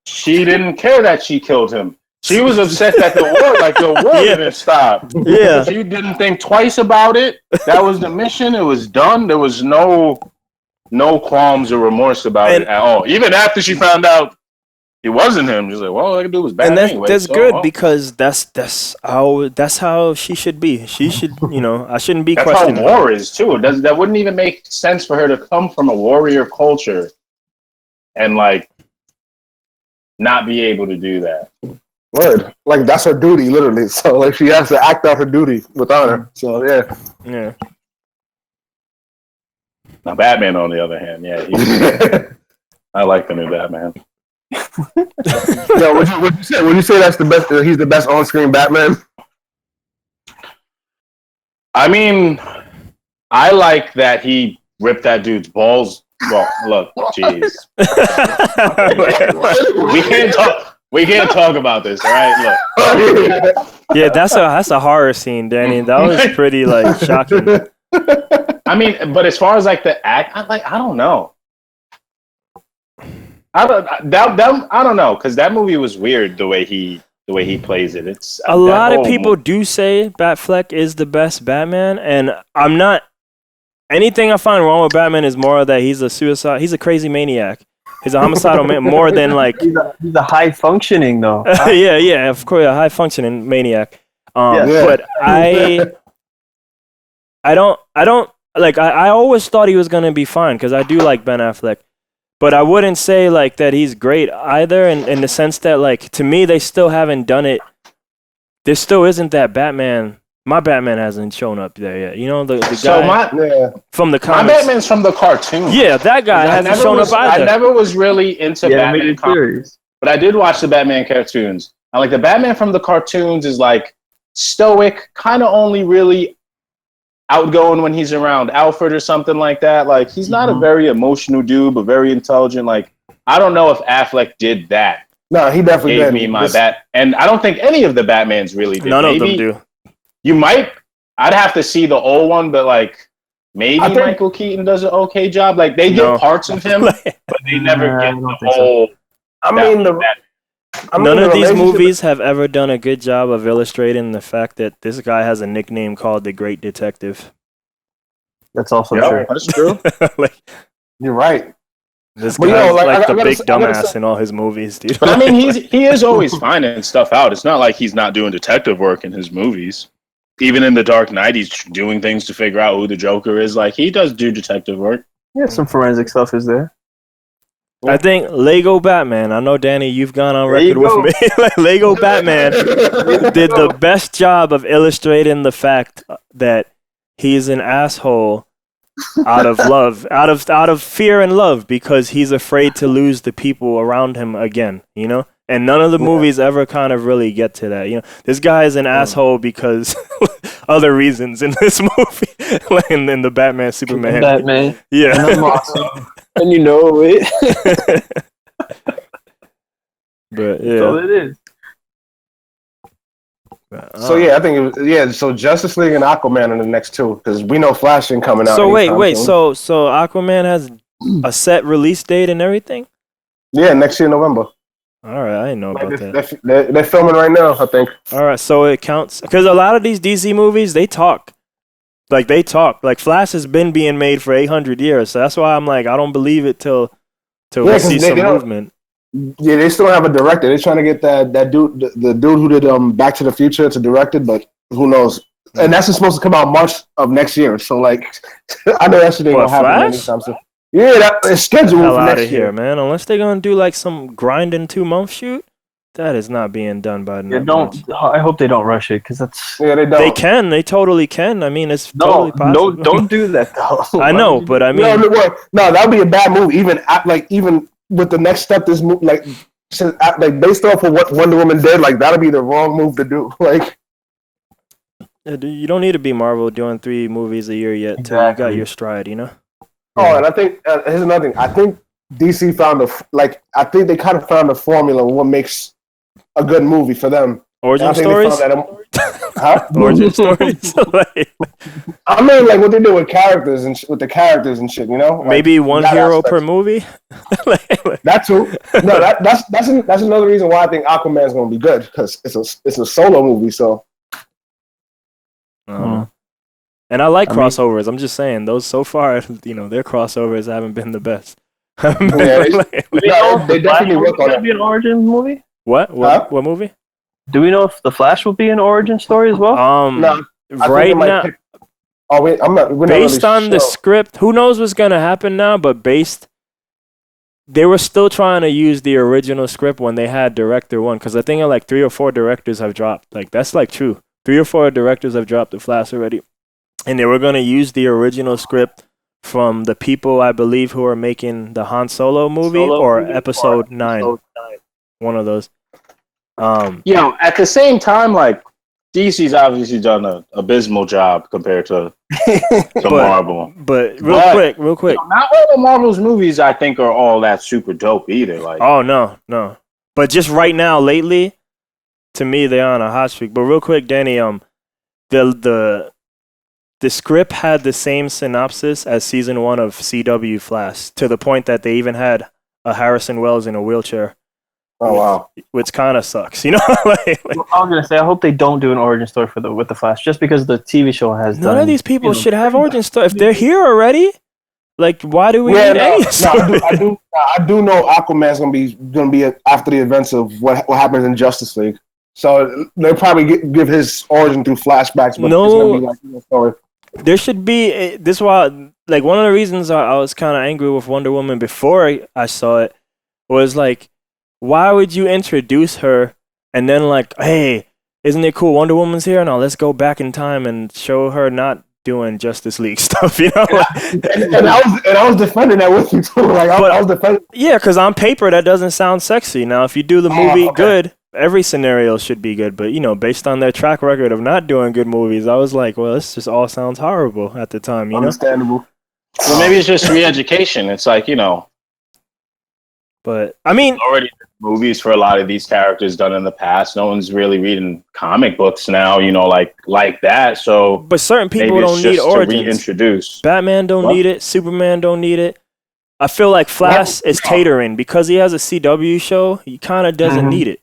she didn't care that she killed him. She was upset that the war didn't stop. Yeah. She didn't think twice about it. That was the mission. It was done. There was no qualms or remorse about it at all. Even after she found out it wasn't him, she's like, well, all I could do was bad anyway. That's good because that's how she should be. She should, I shouldn't be questioning. That's how war is too. That wouldn't even make sense for her to come from a warrior culture and like not be able to do that. Word. Like that's her duty, literally. So like she has to act out her duty with honor. So yeah. Yeah. Now Batman, on the other hand, I like the new Batman. Yo, would you say that's the best? He's the best on-screen Batman. I mean, I like that he ripped that dude's balls. Well, look, jeez, we can't talk about this, all right? Look, yeah, that's a horror scene, Danny. That was pretty like shocking. I mean, but as far as like the act, I don't know. I don't know because that movie was weird the way he plays it. It's a lot of people do say Batfleck is the best Batman, and I'm not. Anything I find wrong with Batman is more that he's a crazy maniac. He's a homicidal man more than like He's a high functioning though. yeah, of course, a high functioning maniac. Yeah. But I don't like. I always thought he was gonna be fine because I do like Ben Affleck. But I wouldn't say like that he's great either in the sense that like to me they still haven't done it. There still isn't that Batman. My Batman hasn't shown up there yet. You know the guy from the comics. My Batman's from the cartoon. Yeah, that guy hasn't shown up either. I never was really into Batman comics, but I did watch the Batman cartoons. And like the Batman from the cartoons is like stoic, kind of only really outgoing when he's around Alfred or something like that. Like he's not a very emotional dude, but very intelligent. Like I don't know if Affleck did that. No, he definitely gave me my bat, and I don't think any of the Batmans really did. None of them do. You might. I'd have to see the old one, but like maybe Michael Keaton does an okay job. Like they get parts of him, but they never get the whole. I mean, none of these movies have ever done a good job of illustrating the fact that this guy has a nickname called the Great Detective. That's also true. That's true. Like, you're right. This guy's like the big dumbass in all his movies, dude. But I mean, he is always finding stuff out. It's not like he's not doing detective work in his movies. Even in The Dark Knight, he's doing things to figure out who the Joker is. Like, he does do detective work. Yeah, some forensic stuff is there. I think Lego Batman, I know, Danny, you've gone on record with me. Lego Batman did the best job of illustrating the fact that he's an asshole out of love, out of fear and love, because he's afraid to lose the people around him again, you know? And none of the movies ever kind of really get to that. You know, this guy is an asshole because other reasons in this movie, like in the Batman Superman. Batman. Yeah. And I'm awesome. And you know it. But yeah. So it is. So yeah, I think so Justice League and Aquaman are the next two because we know Flash ain't coming out. So wait. So Aquaman has a set release date and everything? Yeah, next year November. All right, I didn't know about that. They're filming right now, I think. All right, so it counts because a lot of these DC movies they talk. Like Flash has been being made for 800 years, so that's why I'm like I don't believe it till we see some movement. Yeah, they still have a director. They're trying to get that dude, the dude who did Back to the Future, to direct it, but who knows? And that's supposed to come out March of next year. So like, I know that shit ain't gonna happen anytime soon. Yeah, it's scheduled for next year. Here, man. Unless they're gonna do like some grinding 2-month shoot, that is not being done by now. I hope they don't rush it because that's. Yeah, they don't. They can. They totally can. I mean, it's totally possible. No, don't do that though. I know, but I mean, no, that would be a bad move. Even with the next step, this move, based off of what Wonder Woman did, like that'll be the wrong move to do. Like, you don't need to be Marvel doing 3 movies a year yet till you got your stride, you know. Oh, and I think here's another thing. I think DC found I think they kind of found a formula of what makes a good movie for them. Origin stories? Origin stories? I mean, like what they do with characters and with the characters and shit, you know? Like, maybe one hero per movie? That too. No, that's another reason why I think Aquaman is going to be good, because it's a solo movie, so. And I like crossovers. I'm just saying, those so far, you know, their crossovers haven't been the best. They definitely work on it. Be an origin movie? What movie? Do we know if the Flash will be an origin story as well? No. Right now. Based on the script, who knows what's gonna happen now? But they were still trying to use the original script when they had director one, because I think like 3 or 4 directors have dropped. Like that's like true. 3 or 4 directors have dropped the Flash already. And they were going to use the original script from the people, I believe, who are making the Han Solo movie or Episode 9. One of those. At the same time, like, DC's obviously done an abysmal job compared to Marvel. But real quick. Not all of Marvel's movies, I think, are all that super dope either. Like, oh, no. But just right now, lately, to me, they're on a hot streak. But real quick, Danny, the the script had the same synopsis as season 1 of CW Flash, to the point that they even had a Harrison Wells in a wheelchair. Oh wow. Which kind of sucks, you know. like, I was gonna say, I hope they don't do an origin story with the Flash, just because the TV show has. None of these people should have origin story if they're here already. Like, why do we need any story? I do know Aquaman's gonna be after the events of what happens in Justice League. So they'll probably give his origin through flashbacks. But No. it's gonna be like a story. There should be this. Why, like, one of the reasons I was kind of angry with Wonder Woman before I saw it was like, why would you introduce her and then like, hey, isn't it cool? Wonder Woman's here. Now let's go back in time and show her not doing Justice League stuff. You know, and I was defending that with you too. Like I was defending. Yeah, because on paper that doesn't sound sexy. Now, if you do the movie good, every scenario should be good. But you know, based on their track record of not doing good movies, I was like, well, this just all sounds horrible at the time. You Understandable. Well, maybe it's just re-education. It's like, you know. But I mean, already movies for a lot of these characters done in the past. No one's really reading comic books now, you know, like that. So, but certain people don't need origins. Reintroduce. Batman don't need it. Superman don't need it. I feel like Flash is catering because he has a CW show. He kind of doesn't need it.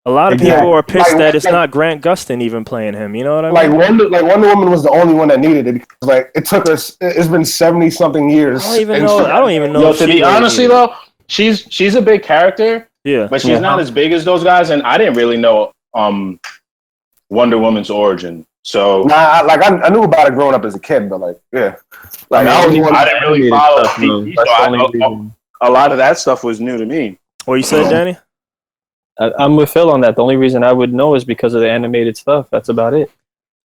A lot of people are pissed that it's not Grant Gustin even playing him. You know what I mean? Wonder Woman was the only one that needed it because like it took us. It's been 70 something years. I don't even know. Yo, to be honestly though, she's a big character. Yeah, but she's not as big as those guys, and I didn't really know Wonder Woman's origin. So I knew about it growing up as a kid, but like I didn't really follow TV, so a lot of that stuff was new to me. What you said, Danny? I'm with Phil on that. The only reason I would know is because of the animated stuff. That's about it.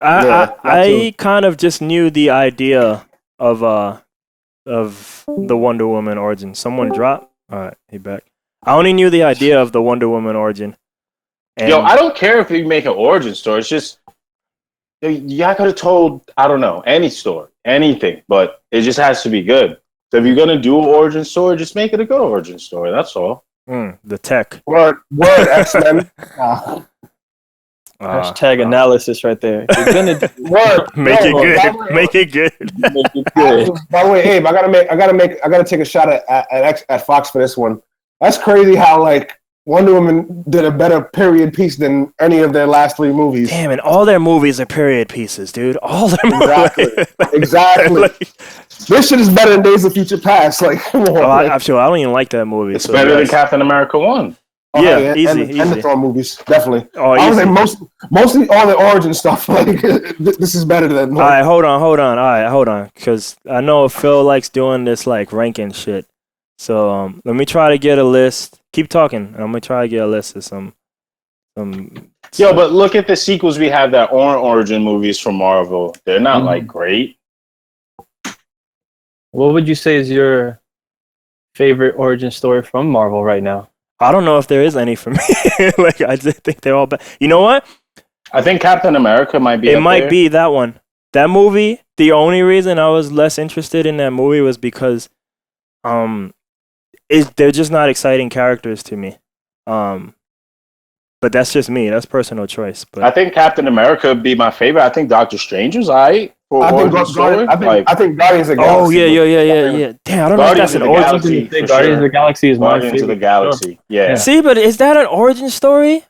I kind of just knew the idea of the Wonder Woman origin. Someone dropped. All right, he back. I only knew the idea of the Wonder Woman origin. And yo, I don't care if you make an origin story. It's just I could have told, I don't know, any story, anything, but it just has to be good. So if you're gonna do an origin story, just make it a good origin story. That's all. The tech. Word, X-Men. Hashtag analysis right there. You're gonna make it good. Make it good. By the way, Abe, I gotta take a shot at Fox for this one. That's crazy how like Wonder Woman did a better period piece than any of their last 3 movies. Damn, and all their movies are period pieces, dude. All their movies. Exactly. Like, this shit is better than Days of Future Past. Like, come on. I don't even like that movie. It's better than Captain America 1. Yeah, easy. And the Thor movies, definitely. Oh, I would say mostly all the origin stuff. Like, this is better than. All right, hold on, because I know Phil likes doing this like ranking shit. So let me try to get a list. Keep talking. I'm gonna try to get a list of some. Yo, but look at the sequels we have that aren't origin movies from Marvel. They're not like great. What would you say is your favorite origin story from Marvel right now? I don't know if there is any for me. Like I just think they're all bad. You know what? I think Captain America might be. It might be that one. That movie. The only reason I was less interested in that movie was because, they're just not exciting characters to me. But that's just me. That's personal choice. But I think Captain America would be my favorite. I think Doctor Strange was alright. I think Guardians of the Galaxy. Oh yeah. Damn, I don't know if that's an origin. Guardians of the Galaxy is my favorite. Guardians of the Galaxy. Yeah. See, but is that an origin story?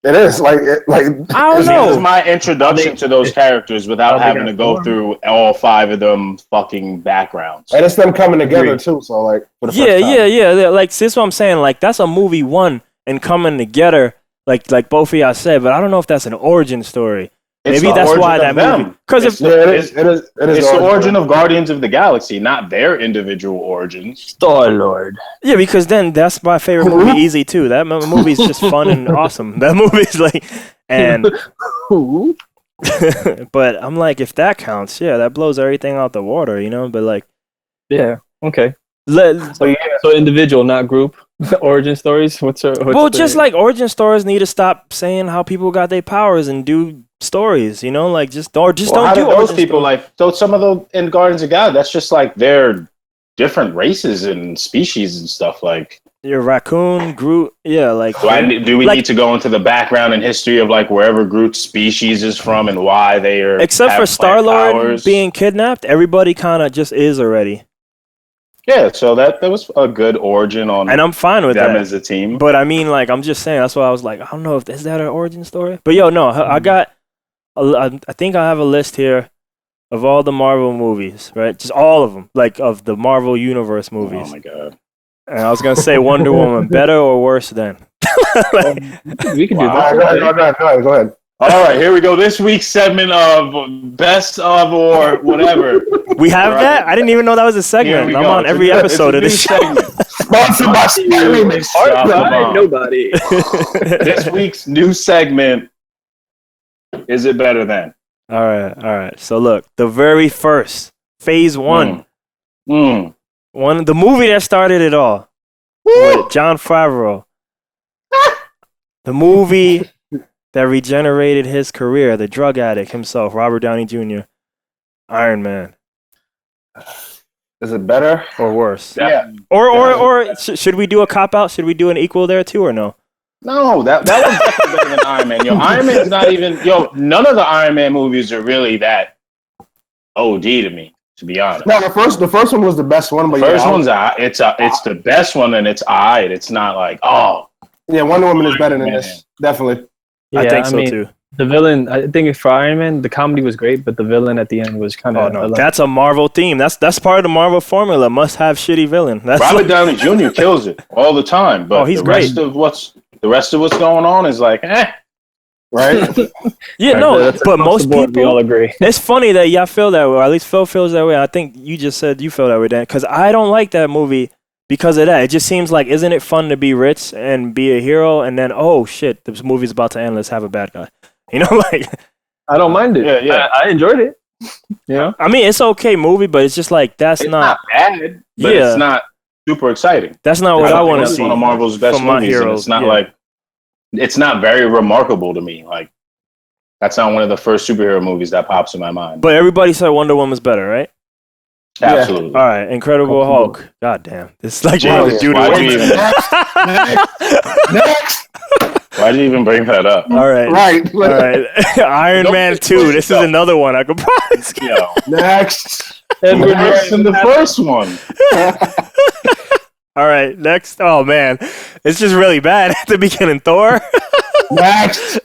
It is like I don't know. It was my introduction to those characters without having to go through all 5 of them fucking backgrounds. And it's them coming together too. So like, for the first time. Yeah. Like, this is what I'm saying. Like, that's a movie 1 and coming together. Like both of y'all said, but I don't know if that's an origin story. Maybe that's why that movie. Because it's the origin of Guardians of the Galaxy, not their individual origins. Star-Lord. Yeah, because then that's my favorite movie, easy too. That movie's just fun and awesome. That movie's like, and but I'm like, if that counts, yeah, that blows everything out the water, you know. But like, yeah, okay. So individual, not group. Origin stories. Just like origin stories need to stop saying how people got their powers and do stories. You know, like don't do those people stories. Like so. Some of them in Guardians of the Galaxy, that's just like they're different races and species and stuff. Like Your raccoon, Groot, yeah, like Do we need to go into the background and history of like wherever Groot's species is from and why they are? except for Star-Lord being kidnapped, everybody kind of just is already. Yeah, so that was a good origin on, and I'm fine with them that as a team. But I mean, like, I'm just saying. That's why I was like, I don't know if is that an origin story. But yo, no, I got. I think I have a list here of all the Marvel movies, right? Just all of them, like of the Marvel Universe movies. Oh my god! And I was gonna say Wonder Woman, better or worse than? We can do Wow. that. Go ahead. All right, here we go. This week's segment of best of or whatever. We have that? I didn't even know that was a segment. I'm on every episode of this show. Sponsored by Skyrim. Nobody. This week's new segment. Is it better than? All right. So look, the very first Phase 1, one of the movie that started it all, with Jon Favreau. The movie that regenerated his career, the drug addict himself, Robert Downey Jr., Iron Man. Is it better or worse? Yeah. Or should we do a cop out? Should we do an equal there too, or no? No, that was definitely better than Iron Man. Yo, Iron Man's not even. Yo, none of the Iron Man movies are really that OD to me, to be honest. No, the first one was the best one, but First one's it's the best one, and it's alright. It's not like Wonder Woman is better than this, definitely. Yeah, I think so too. The villain, I think for Iron Man, the comedy was great, but the villain at the end was kind of. Oh no, that's a Marvel theme. That's part of the Marvel formula. Must have shitty villain. That's Robert Downey Jr. kills it all the time, but he's the great. rest of what's going on is like, right? Yeah, no, but most people we all agree. It's funny that y'all feel that way. Or at least Phil feels that way. I think you just said you feel that way, Dan. Because I don't like that movie because of that. It just seems like, isn't it fun to be rich and be a hero, and then oh shit, this movie's about to end. Let's have a bad guy. You know, like I don't mind it. Yeah. I enjoyed it. You know, I mean, it's okay movie, but it's just like it's not bad, but it's not super exciting. That's not what I want to That's see. one of Marvel's best from my movies. heroes. And it's not like it's not very remarkable to me. Like that's not one of the first superhero movies that pops in my mind. But everybody said Wonder Woman's better, right? Absolutely. All right, Incredible Hulk. God damn, this is like Jesus, Judy. Next. Why'd you even bring that up? All right. Iron Man 2. This is another one I could promise. Next. Next in the first one. All right, next. Oh man, it's just really bad at the beginning. Thor. Next.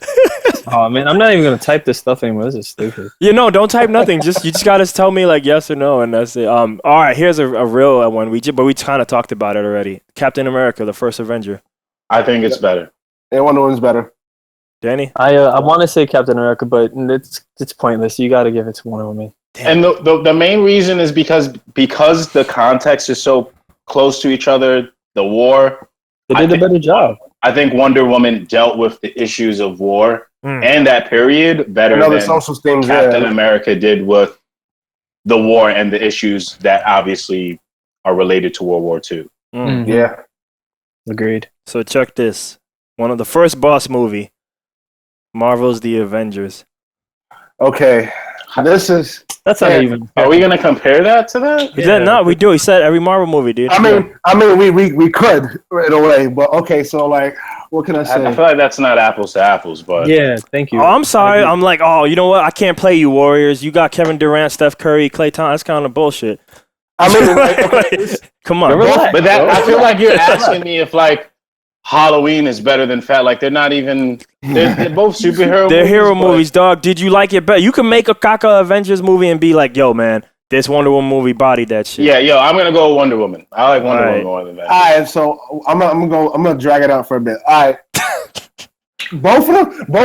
Oh man, I'm not even gonna type this stuff anymore. This is stupid. You know, don't type nothing. You just gotta tell me like yes or no, and that's it. All right, here's a real one. But we kind of talked about it already. Captain America: The First Avenger. I think it's better. Yeah, Wonder Woman's better. Danny. I want to say Captain America, but it's pointless. You got to give it to Wonder Woman. And the main reason is because the context is so close to each other. The war. They did a better job. I think Wonder Woman dealt with the issues of war and that period better than social themes, Captain America did with the war and the issues that obviously are related to World War II. Mm-hmm. Yeah. Agreed. So check this. One of the first boss movie. Marvel's The Avengers. Okay. That's not even. Are we gonna compare that to that? Is that not? We do. He said every Marvel movie, dude. I mean, we could in a way, but okay. So like, what can I say? I feel like that's not apples to apples, but yeah. Thank you. Oh, I'm sorry. I'm like, you know what? I can't play you Warriors. You got Kevin Durant, Steph Curry, Klay Thompson. That's kind of bullshit. I mean, come on. But that I feel like you're asking me if like Halloween is better than Fat. Like they're not even. They're both superhero. They're hero movies, dog. Did you like it better? You can make a Kaka Avengers movie and be like, yo, man, this Wonder Woman movie bodied that shit. Yeah, I'm gonna go with Wonder Woman. I like Wonder Woman more than that. All right, so I'm gonna drag it out for a bit. All right, both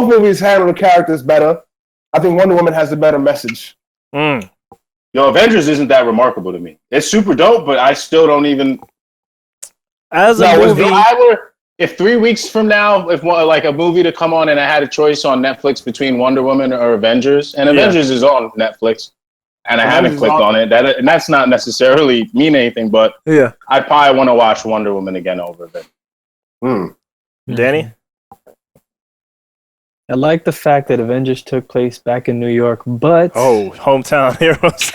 movies handle the characters better. I think Wonder Woman has a better message. Avengers isn't that remarkable to me. It's super dope, but I still don't even. As a movie, if 3 weeks from now, if like a movie to come on and I had a choice on Netflix between Wonder Woman or Avengers, and Avengers is on Netflix, and I haven't clicked on it, and that's not necessarily mean anything, but I'd probably want to watch Wonder Woman again over it. Danny? I like the fact that Avengers took place back in New York, but hometown heroes.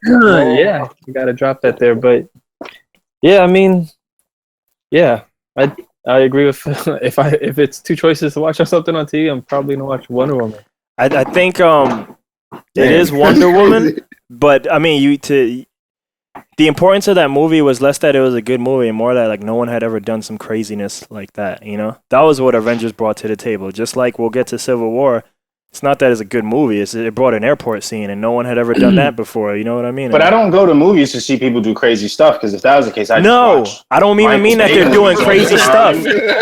Yeah, you got to drop that there. But yeah, I mean, Yeah, I agree with if it's two choices to watch or something on TV, I'm probably gonna watch Wonder Woman. I think it Man, is Wonder that's Woman, crazy. but I mean the importance of that movie was less that it was a good movie and more that like no one had ever done some craziness like that, you know? That was what Avengers brought to the table. Just like we'll get to Civil War, it's not that it's a good movie, it brought an airport scene and no one had ever done that before, you know what I mean? But I don't go to movies to see people do crazy stuff because if that was the case, I No, just watch. I don't even mean that they're doing crazy stuff.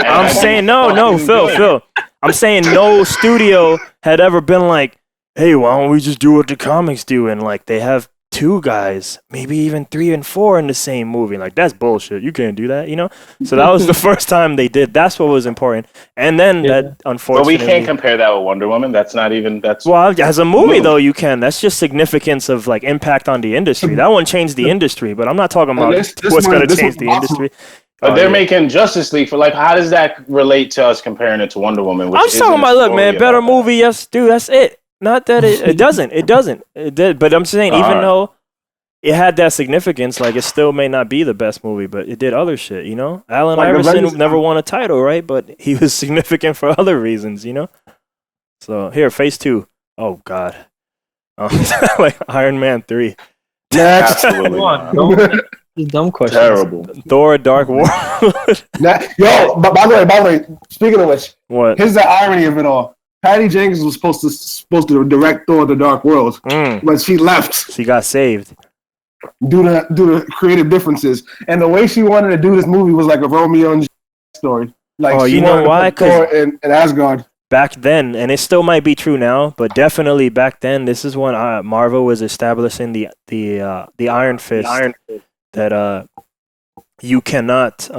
I'm saying no, Phil. I'm saying no studio had ever been like, hey, why don't we just do what the comics do? And like they have 2 guys, maybe even 3 and 4 in the same movie. Like that's bullshit. You can't do that, you know? So that was the first time they did. That's what was important. And then that But unfortunately we can't compare that with Wonder Woman. That's not even. That's well, as a movie though, you can. That's just significance of like impact on the industry. That one changed the industry, but I'm not talking about this what's one- going to this change one's the industry. But Oh, they're yeah. making Justice League for like. How does that relate to us comparing it to Wonder Woman? Which I'm talking isn't a about, look, story man, better about that? movie, yes, dude, that's it. Not that it doesn't. It doesn't. It did, but I'm saying, even Alright. though it had that significance, like, it still may not be the best movie, but it did other shit, you know? Allen Like Iverson Avengers- never won a title, right? But he was significant for other reasons, you know? So, here, Phase 2. Oh, God. Like, Iron Man 3. Next. Absolutely Come on, not. These dumb questions. Terrible. Thor, Dark World. Yo, but by the way, speaking of which, What? here's the irony of it all. Patty Jenkins was supposed to direct Thor: The Dark World, but she left She got saved. due to creative differences. And the way she wanted to do this movie was like a Romeo and Juliet story. Like Oh, she you know wanted to why? put Thor in Asgard. Back then, and it still might be true now, but definitely back then, this is when Marvel was establishing the Iron Fist. That you cannot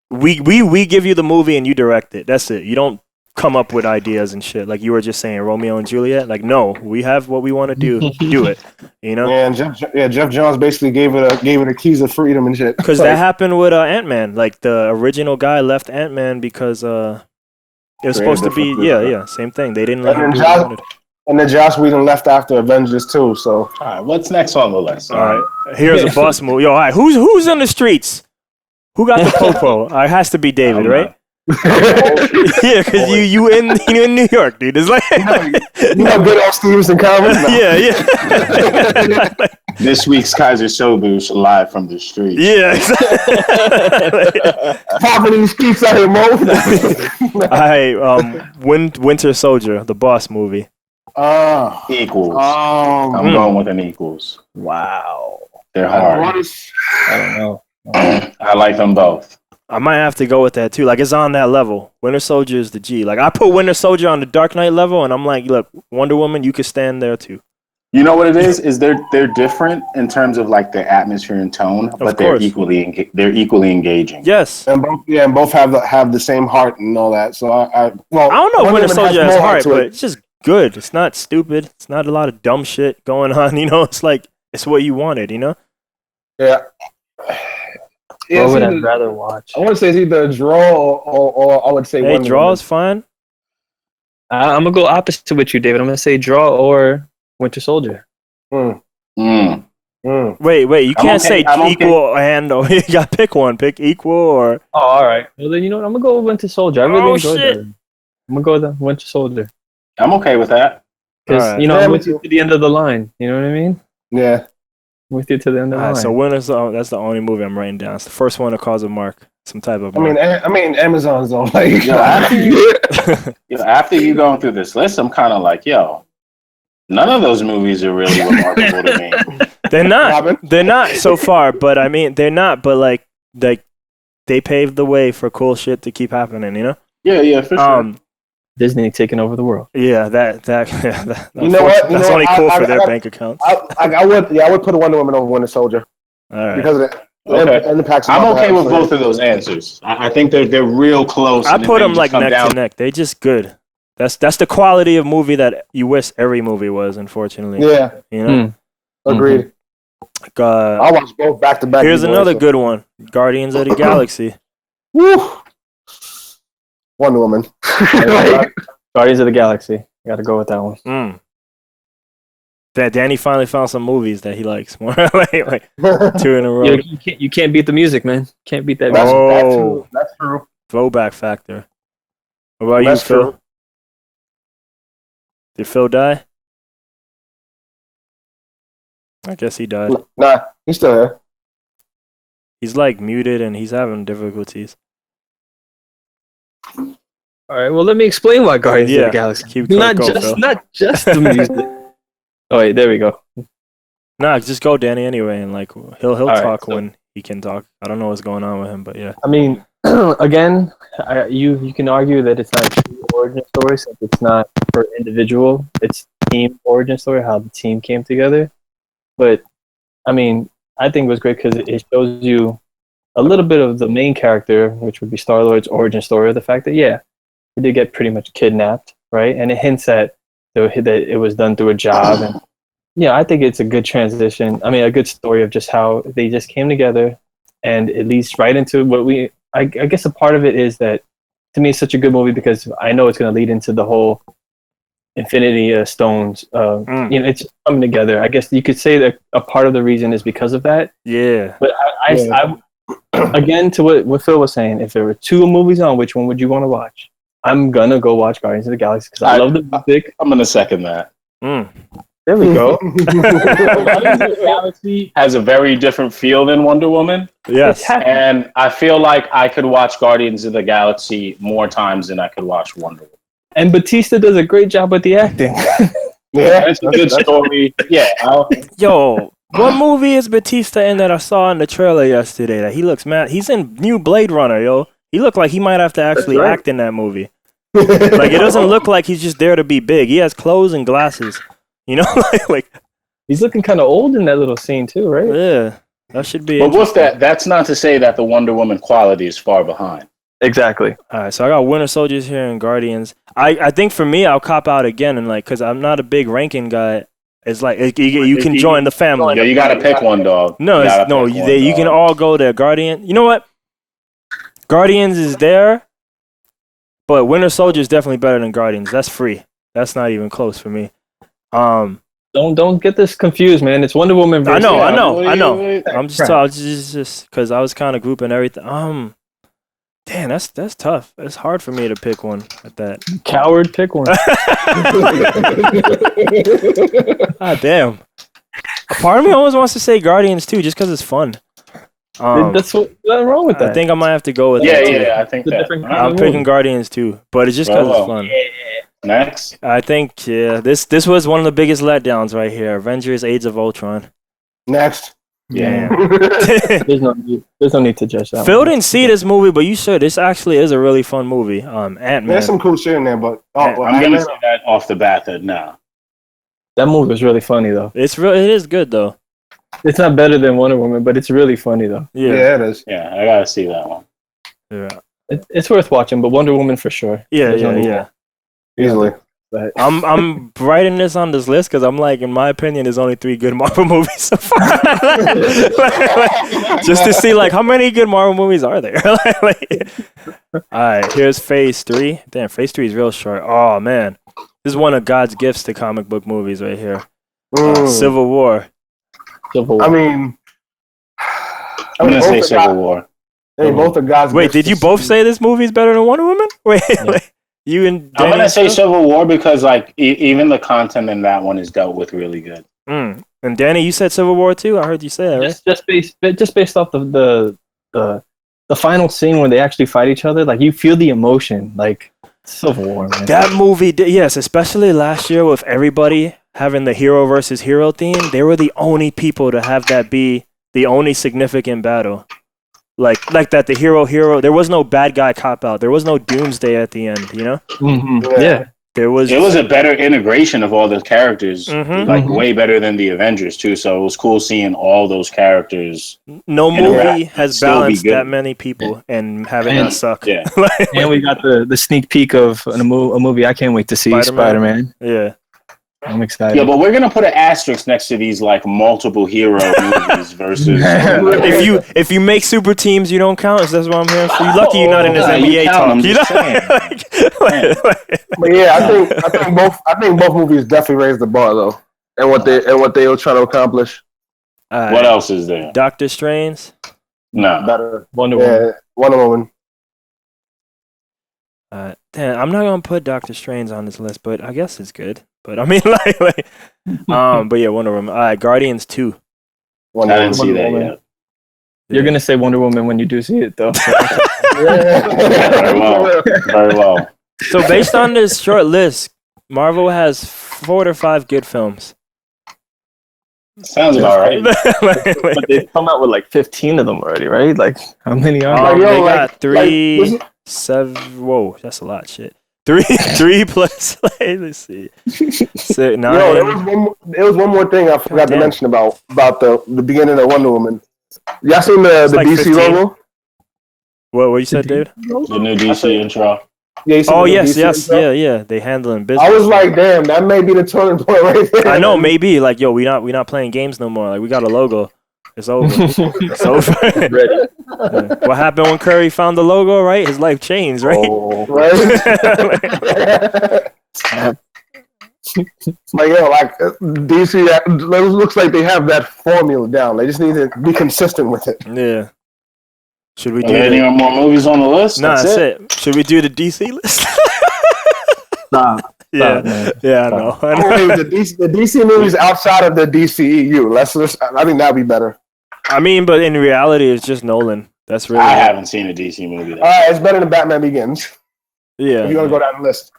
we give you the movie and you direct it. That's it. You don't come up with ideas and shit like you were just saying Romeo and Juliet. Like no, we have what we want to do it. You know? And Jeff Johns basically gave it the keys of freedom and shit. Because that happened with Ant-Man. Like the original guy left Ant-Man because it was supposed to be same thing. They didn't let him do what he wanted. And then Joss Whedon left after Avengers 2, so All right, what's next on the list? All right, here's a bus move. Yo, all right, who's in the streets? Who got the popo? It has to be David, I'm right? Yeah, because you in New York, dude. It's like you know good old Stevenson comment. yeah. This week's Kaiser-soboosh live from the street. Yeah, exactly. Popping these streets out here, Mo. Winter Soldier, the Boss movie. Equals. I'm going with an equals. Wow. They're hard. I don't know. I like them both. I might have to go with that too. Like it's on that level. Winter Soldier is the G. Like I put Winter Soldier on the Dark Knight level, and I'm like, look, Wonder Woman, you could stand there too. You know what it is? Is they're different in terms of like the atmosphere and tone, but they're course. equally engaging. Yes. And both have the same heart and all that. So I don't know if Wonder Winter Woman Soldier has more heart, to but it. it's just good. It's not stupid. It's not a lot of dumb shit going on. You know, it's like it's what you wanted. You know. Yeah. What would I rather watch? I want to say it's either a draw or I would say Hey, Wonder draw is fine. I'm gonna go opposite with you, David. I'm gonna say draw or Winter Soldier. Woman. Wait. You can't say I'm okay. equal and or you got to pick one. Pick equal or. Oh, all right. Well, then you know what? I'm gonna go with Winter Soldier. I really enjoyed shit. that. I'm gonna go with the Winter Soldier I'm okay with that. because All right. you know Yeah, I'm me with you too. to the end of the line. You know what I mean? Yeah. With you to the end of the All right, line. so Winter's that's the only movie I'm writing down. It's the first one to cause a mark, some type of I mark. mean Amazon's though. Like Yo, after you going through this list, I'm kind of like, yo, none of those movies are really remarkable to me. They're not. Robin? They're not so far, but I mean, they're not. But like they paved the way for cool shit to keep happening. You know. Yeah, for sure. Disney taking over the world. Yeah, that You know what? That's only cool for their bank accounts. I would put a Wonder Woman over Winter Soldier All right. because of the Okay. impacts. I'm okay with both of those answers. I think they're real close. I and put they them just like come neck down. to neck. They just good. That's the quality of movie that you wish every movie was. Unfortunately, Yeah, you know. agreed. Like, I'll watch both back to back. here's another good one: Guardians of the Galaxy. Woo! Wonder Woman. Like, Guardians of the Galaxy. Got to go with that one. that Danny finally found some movies that he likes more. like 2 in a row. You can't beat the music, man. Can't beat that That's, music. that's true. That's true. Throwback factor. What about That's you, Phil? true. Did Phil die? I guess he died. Nah, he's still here. He's like muted and he's having difficulties. All right, well, let me explain why Guardians of Yeah, the Galaxy. keep Not go, just Phil. not just the music. Oh wait, there we go. Nah, just go, Danny. Anyway, and like he'll right, talk so- when he can talk. I don't know what's going on with him, but yeah. I mean, again, you can argue that it's not a true origin story since it's not per individual. It's team origin story, how the team came together. But I mean, I think it was great because it shows you a little bit of the main character, which would be Star-Lord's origin story, of the fact that he did get pretty much kidnapped, right? And it hints at that it was done through a job, and I think it's a good transition. I mean, a good story of just how they just came together, and it leads right into what I guess a part of it is that to me it's such a good movie because I know it's going to lead into the whole Infinity Stones. It's coming together. I guess you could say that a part of the reason is because of that. Yeah. But I again, to what Phil was saying, if there were 2 movies on, which one would you want to watch? I'm gonna go watch Guardians of the Galaxy because I love the music. I'm gonna second that. There we go. Guardians of the Galaxy has a very different feel than Wonder Woman. Yes. And I feel like I could watch Guardians of the Galaxy more times than I could watch Wonder Woman. And Batista does a great job with the acting. Yeah, it's a good story. Yeah. Yo, what movie is Batista in that I saw in the trailer yesterday that he looks mad? He's in new Blade Runner, yo. He looked like he might have to actually act in that movie. Like, it doesn't look like he's just there to be big. He has clothes and glasses. You know, like he's looking kind of old in that little scene too, right? Yeah, that should be. But with that, that's not to say that the Wonder Woman quality is far behind. Exactly. All right, so I got Winter Soldiers here and Guardians. I think for me, I'll cop out again and like because I'm not a big ranking guy. It's like you can join the family. Yeah, you got to pick one, dog. No, you can all go to Guardian. You know what? Guardians is there, but Winter Soldier is definitely better than Guardians. That's free. That's not even close for me. Don't get this confused, man. It's Wonder Woman versus I know. I'm just because I was kind of grouping everything. Damn, that's tough. It's hard for me to pick one at that. Coward, pick one. Damn. A part of me always wants to say Guardians too, just because it's fun. That's nothing wrong with that. I think I might have to go with that. Too. Yeah, I think that. I'm picking Guardians too, but it's just because it's fun. Next. I think this was one of the biggest letdowns right here. Avengers: Age of Ultron. Next. Yeah. There's no need to judge that. Phil didn't see this movie, but you should. This actually is a really fun movie. Ant-Man. There's some cool shit in there, but I'm gonna say that off the bat now. That movie was really funny though. It is good though. It's not better than Wonder Woman, but it's really funny though. Yeah, it is. Yeah, I gotta see that one. Yeah. It's worth watching, but Wonder Woman for sure. Yeah. Easily. But I'm writing this on this list because I'm like, in my opinion, there's only 3 good Marvel movies so far. Just to see like how many good Marvel movies are there. All right, here's Phase 3. Damn, Phase 3 is real short. Oh man, this is one of God's gifts to comic book movies right here. Civil War. I mean, I'm gonna say Civil War. Hey, both of God's. Wait, did you both say this movie is better than Wonder Woman? Wait, you and Danny I'm gonna say Civil War because like even the content in that one is dealt with really good. And Danny, you said Civil War too. I heard you say that, right? Just based off the final scene when they actually fight each other, like you feel the emotion, like Civil War, man. That movie, yes, especially last year with everybody having the hero versus hero theme, they were the only people to have that be the only significant battle. Like that the hero, there was no bad guy cop out. There was no doomsday at the end, you know? Mm-hmm. Yeah. It was a better integration of all the characters, way better than the Avengers too. So it was cool seeing all those characters. No movie has balanced that many people and having that suck. Yeah. And we got the sneak peek of a movie I can't wait to see, Spider-Man. Yeah. I'm excited. Yeah, but we're gonna put an asterisk next to these like multiple hero movies versus. if you make super teams, you don't count. That's what I'm hearing. You're lucky you're not in this NBA talk. But yeah, I think both movies definitely raised the bar though. and what they were trying to accomplish. What else is there? Doctor Strange. No. Better. Wonder Woman. Yeah, Wonder Woman. Damn, I'm not gonna put Doctor Strange on this list, but I guess it's good. But I mean, but yeah, Wonder Woman. All right, Guardians 2. I didn't see that Woman. yet. You're gonna say Wonder Woman when you do see it, though. Very well. Very well. So based on this short list, Marvel has 4 or 5 good films. Sounds about right. But they've come out with like 15 of them already, right? Like, how many are Like, there? yo, they like- got 3, like, 7. Whoa, that's a lot of shit. 3 plus. Let's see. 6, 9. Yo, there was one more thing I forgot to Damn. mention about the beginning of Wonder Woman. Y'all seen the like DC 15. logo? What you said, David? The new DC intro. Yeah, you seen Oh the yes, DC yes, intro? yeah. They handling business. I was like, damn, that may be the turning point right there. I know, maybe like, yo, we not playing games no more. Like, we got a logo. It's over. It's over. Ready. Yeah. What happened when Curry found the logo? Right, his life changed. Right. Oh. Right? Like, yo, like DC, it looks like they have that formula down. They just need to be consistent with it. Yeah. Should we Are do there any the? more movies on the list? Nah, that's it. Should we do the DC list? Stop. Yeah, Stop, man. yeah, I know. I Oh, know. wait, the DC movies outside of the DCEU. I think that'd be better. I mean, but in reality, it's just Nolan. That's really. I haven't seen a DC movie. All right, it's better than Batman Begins. If Yeah. you're gonna go down the list,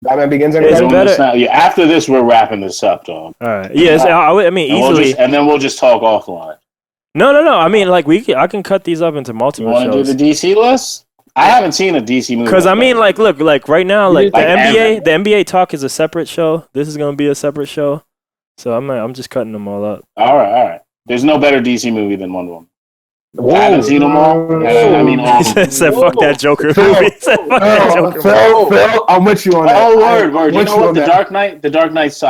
Batman Begins. It's Anybody? better. Yeah, after this, we're wrapping this up, dog. All right. Yeah. I mean, And, easily. and then we'll just talk offline. No. I mean, like I can cut these up into You multiple want to do shows. the DC list? I haven't seen a DC movie. Because I mean, like, look, like right now, like the Like NBA, the NBA talk is a separate show. This is gonna be a separate show. So I'm just cutting them all up. all right. There's no better DC movie than Wonder Woman. Whoa. I haven't seen them all. I mean, He said, "Fuck that Joker Phil, movie." He said, "Fuck that Joker movie." Phil, I'm with you on that. oh, word. I'm You with know what? on The that. Dark Knight.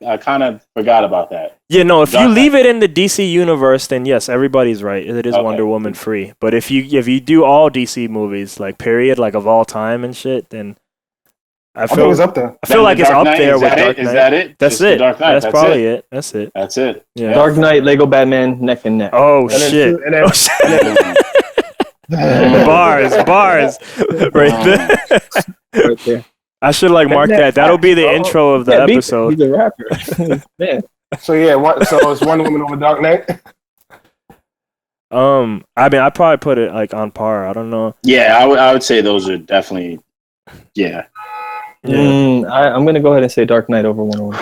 I kind of forgot about that. Yeah, no. If you Dark leave it in the DC universe, then yes, everybody's right. It is Okay. Wonder Woman free. But if you do all DC movies, like period, like of all time and shit, then I I think feel it's up there. I feel like The it's Dark up Knight, there is with that Dark it? Knight. Is that it? That's Just the it. Dark Knight. That's probably it. That's it. That's it. Yeah. Dark Knight, Lego Batman, neck and neck. Oh And then shit. and then- Oh shit. Bars. Right there. Right there. I should like mark that. That'll be the Oh, intro of the Yeah, episode. He's a rapper. Man. So yeah, so it's Wonder Woman over Dark Knight. I mean, I'd probably put it like on par. I don't know. Yeah, I would say those are definitely. Yeah. Yeah. I'm gonna go ahead and say Dark Knight over Wonder Woman.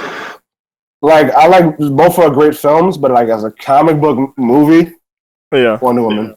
Like I like both are great films, but like as a comic book movie, Yeah. Wonder Woman.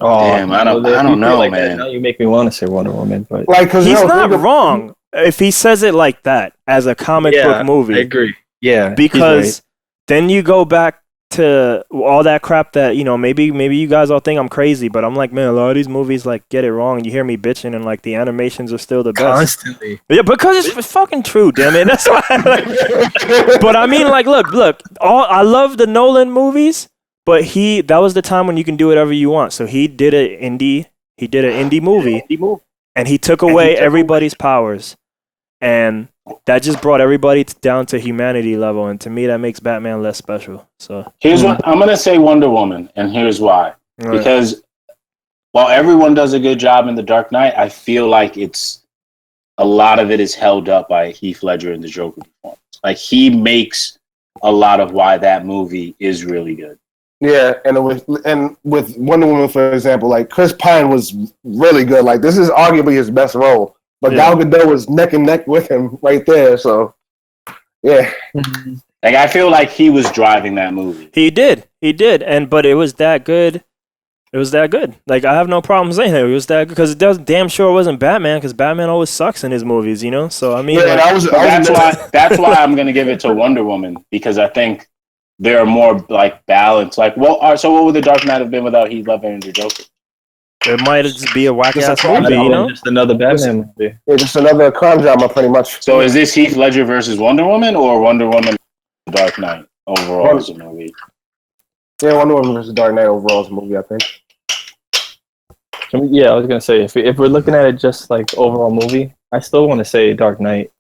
Oh, Damn, I don't if you know, feel like that, man. Now you make me want to say Wonder Woman, but Like because He's not wrong if he says it like that as a comic book I movie. agree. Yeah, Because then you go back to all that crap that, you know, maybe you guys all think I'm crazy, but I'm like, man, a lot of these movies like get it wrong and you hear me bitching and like the animations are still the he's right. best. Constantly. Yeah, because it's fucking true, damn it. That's why. But I mean, like, look. I love the Nolan movies, but that was the time when you can do whatever you want. So he did an indie movie, and he took away everybody's powers, and that just brought everybody down to humanity level. And to me, that makes Batman less special. So Here's what I'm gonna say: Wonder Woman, and here's why. right. Because while everyone does a good job in The Dark Knight, I feel like a lot of it is held up by Heath Ledger and the Joker performance. Like he makes a lot of why that movie is really good. Yeah, and with Wonder Woman, for example, like Chris Pine was really good. Like this is arguably his best role, but Yeah. Gal Gadot was neck and neck with him right there. So yeah, Like I feel like he was driving that movie. He did, but it was that good. It was that good. Like I have no problem saying it. It was that good because it does damn sure wasn't Batman because Batman always sucks in his movies, you know. So I mean, yeah. like, And That's why I'm gonna give it to Wonder Woman because I think they're more like balanced. Like, well, all right, so what would The Dark Knight have been without Heath Ledger and the Joker? it might just be a whack ass Just a movie, you know. Just another Batman movie. yeah, just another crime drama, pretty much. So is this Heath Ledger versus Wonder Woman or Wonder Woman The Dark Knight overall as a movie? Yeah, Wonder Woman versus Dark Knight overall is a movie, I think. Yeah, I was gonna say if we're looking at it just like overall movie, I still want to say Dark Knight.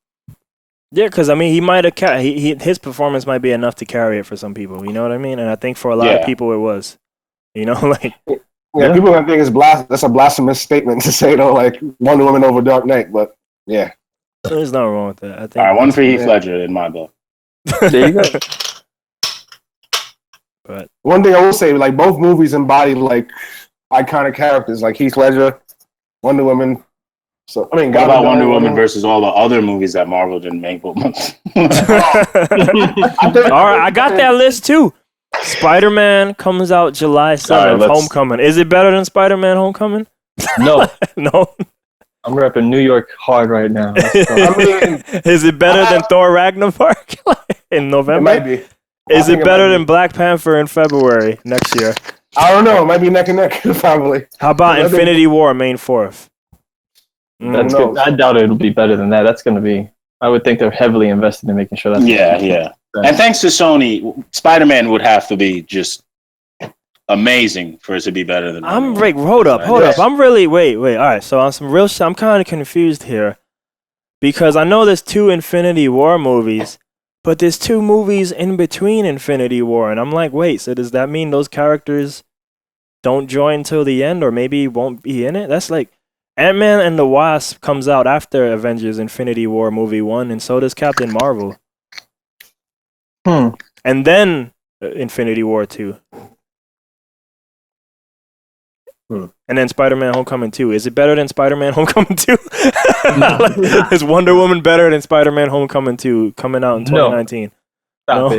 Yeah, because I mean, he might have his performance might be enough to carry it for some people. You know what I mean? And I think for a lot of people, it was. You know, like people might think that's a blasphemous statement to say though, like Wonder Woman over Dark Knight. But yeah, there's nothing wrong with that. I think. All right, one for Heath Ledger in my book. There you go. But one thing I will say, like both movies embody like iconic characters, like Heath Ledger, Wonder Woman. So I mean, what about Wonder Woman versus all the other movies that Marvel didn't make? All right, I got that list too. Spider-Man comes out July 7th. Right, Homecoming. Is it better than Spider-Man Homecoming? No. No. I'm repping New York hard right now. I mean, is it better than Thor Ragnarok in November? It might be. Is it better than Black Panther in February next year? I don't know. It might be neck and neck, probably. How about Infinity War, May 4th? That's good. I doubt it'll be better than that. That's going to be... I would think they're heavily invested in making sure that's... Yeah. And thanks to Sony, Spider-Man would have to be just amazing for it to be better than... Hold up. I'm really... Wait. All right, so on some real shit, I'm kind of confused here. Because I know there's 2 Infinity War movies, but there's 2 movies in between Infinity War. And I'm like, wait, so does that mean those characters don't join till the end or maybe won't be in it? That's like... Ant-Man and the Wasp comes out after Avengers Infinity War movie 1, and so does Captain Marvel. And then Infinity War 2. And then Spider-Man Homecoming 2. Is it better than Spider-Man Homecoming 2? Is Wonder Woman better than Spider-Man Homecoming 2 coming out in 2019? No. But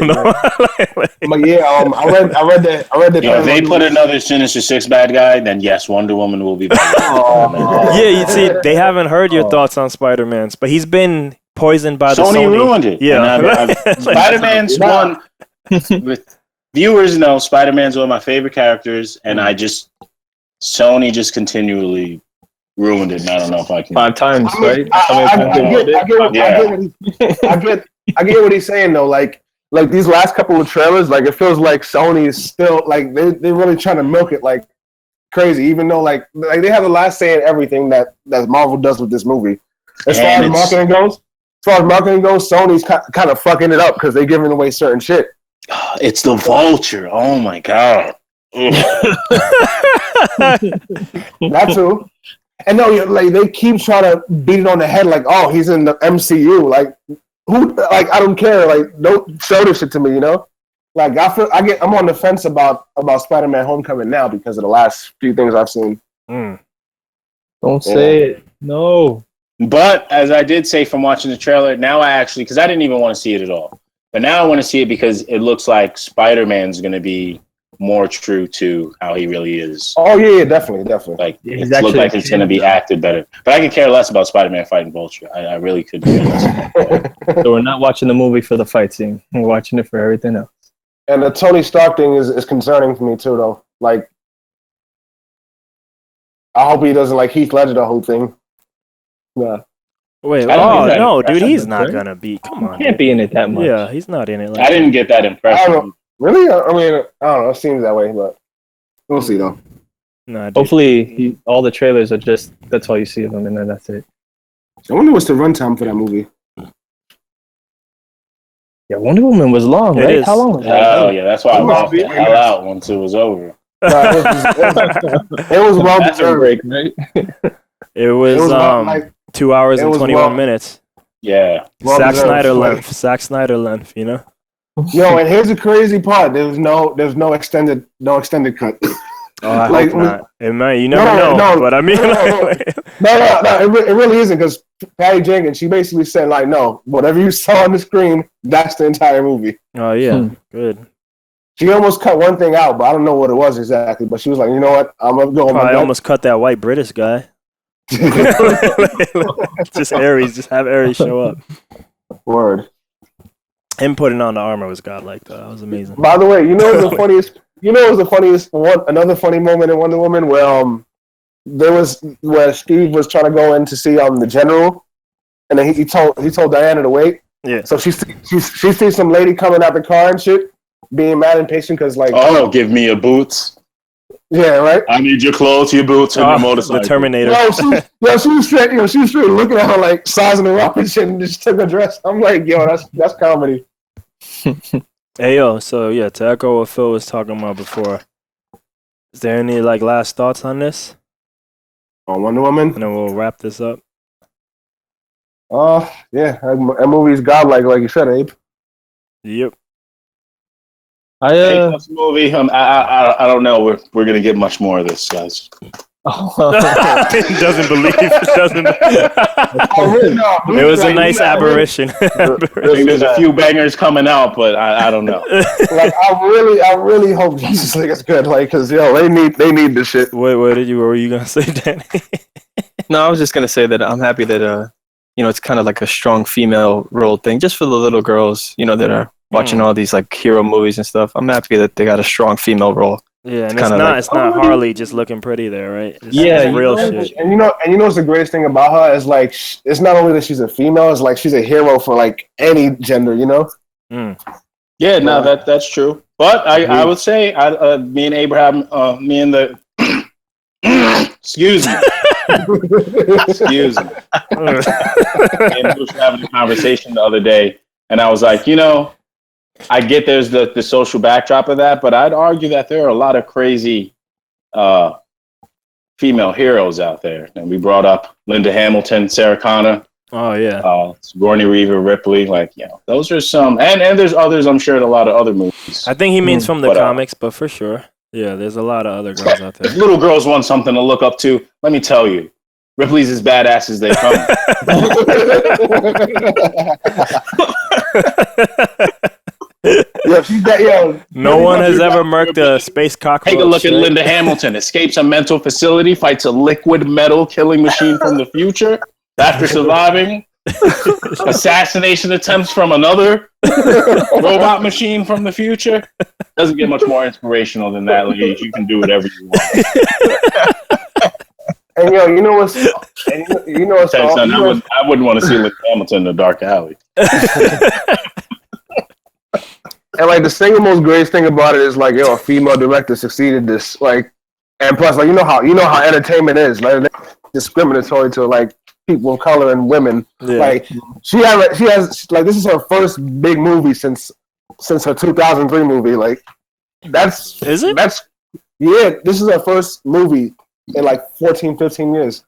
yeah, I read that. If they put another Sinister Six bad guy, then yes, Wonder Woman will be better. Yeah, you see, they haven't heard your thoughts on Spider-Man's, but he's been poisoned by Sony ruined it. Yeah, Spider-Man's one. With viewers know, Spider-Man's one of my favorite characters, and Sony just continually ruined it. And I don't know if I can 5 times, right? I get what he's saying though. Like these last couple of trailers, like it feels like Sony is still like they're really trying to milk it like crazy, even though like they have the last say in everything that Marvel does with this movie. As far as marketing goes, Sony's kind of fucking it up because they're giving away certain shit. It's the Vulture. Oh my god. That too. And no, like they keep trying to beat it on the head, like, oh, he's in the MCU. Like, who? Like, I don't care. Like, don't show this shit to me, you know. Like, I'm on the fence about Spider-Man: Homecoming now because of the last few things I've seen. Don't say it. No. But as I did say from watching the trailer, now I actually, because I didn't even want to see it at all, but now I want to see it because it looks like Spider-Man's going to be more true to how he really is. Oh yeah, definitely. Like it looks like it's going to be acted better. But I could care less about Spider-Man fighting Vulture. I really could care less. So we're not watching the movie for the fight scene. We're watching it for everything else. And the Tony Stark thing is concerning for me too, though. Like, I hope he doesn't like Heath Ledger the whole thing. Yeah. Wait, no, dude, he's not gonna be. Come on, he can't be in it that much. Yeah, he's not in it. Like I didn't get that impression. Really? I mean, I don't know. It seems that way, but we'll see though. No, hopefully, all the trailers are that's all you see of him, and then that's it. I wonder what's the runtime for that movie. Yeah, Wonder Woman was long, right? How long was that? Oh yeah, that's why I walked the hell out once it was over. It was well deserved, right? It was 2 hours and 21 minutes. Yeah, Zack Snyder length, you know. Yo, and here's the crazy part: there's no extended cut. Oh, I hope not. It might. You never know. No, but I mean, no. It really isn't because Patty Jenkins, she basically said like, no, whatever you saw on the screen, that's the entire movie. Oh yeah, good. She almost cut one thing out, but I don't know what it was exactly. But she was like, you know what? I'm gonna go. I almost cut that white British guy. Just Ares. Just have Ares show up. Word. Him putting on the armor was godlike, though. That was amazing. By the way, you know what's the funniest? You know what's the funniest one? Another funny moment in Wonder Woman where Steve was trying to go in to see the general, and then he told Diana to wait. Yeah. So she sees some lady coming out the car and shit, being mad and impatient because like, oh, give me your boots. Yeah, right. I need your clothes, your boots, and your motorcycle. The Terminator. She was straight. She was straight looking at her like sizing her up and shit, and just took her dress. I'm like, yo, that's comedy. Hey yo, so yeah, to echo what Phil was talking about before, is there any like last thoughts on this? On Wonder Woman. And then we'll wrap this up. Yeah, that movie's godlike, like you said, Abe. Yep. This movie, I don't know. We're gonna get much more of this, guys. He doesn't believe. It was a nice aberration. I think there's a few bangers coming out, but I don't know. Like I really hope Justice League is good. Like, cause they need this shit. What were you gonna say, Danny? No, I was just gonna say that I'm happy that it's kind of like a strong female role thing, just for the little girls, that are watching all these like hero movies and stuff. I'm happy that they got a strong female role. Yeah, and it's not Harley just looking pretty there, right? It's real shit. And you know what's the greatest thing about her is like it's not only that she's a female, it's like she's a hero for like any gender, Yeah, no, that's true. But I would say me and Abraham, me and the excuse me. Excuse me. Me and Bruce were having a conversation the other day, and I was like, I get there's the social backdrop of that, but I'd argue that there are a lot of crazy female heroes out there. And we brought up Linda Hamilton, Sarah Connor. Oh yeah. Sigourney Weaver, Ripley, those are some, and there's others. I'm sure in a lot of other movies. I think he means from the comics, but for sure, yeah, there's a lot of other girls out there. If little girls want something to look up to, let me tell you, Ripley's as badass as they come. No one has ever murked a space cockroach. Take a look at Linda Hamilton. Escapes a mental facility, fights a liquid metal killing machine from the future. After surviving assassination attempts from another robot machine from the future. Doesn't get much more inspirational than that, ladies. You can do whatever you want. And you know what's I wouldn't want to see Linda Hamilton in a dark alley. And like the single most greatest thing about it is like, a female director succeeded this. Like, and plus, like you know how entertainment is, like they're discriminatory to like people of color and women. Yeah. Like she has like this is her first big movie since her 2003 movie. Like this is her first movie in like 14, 15 years.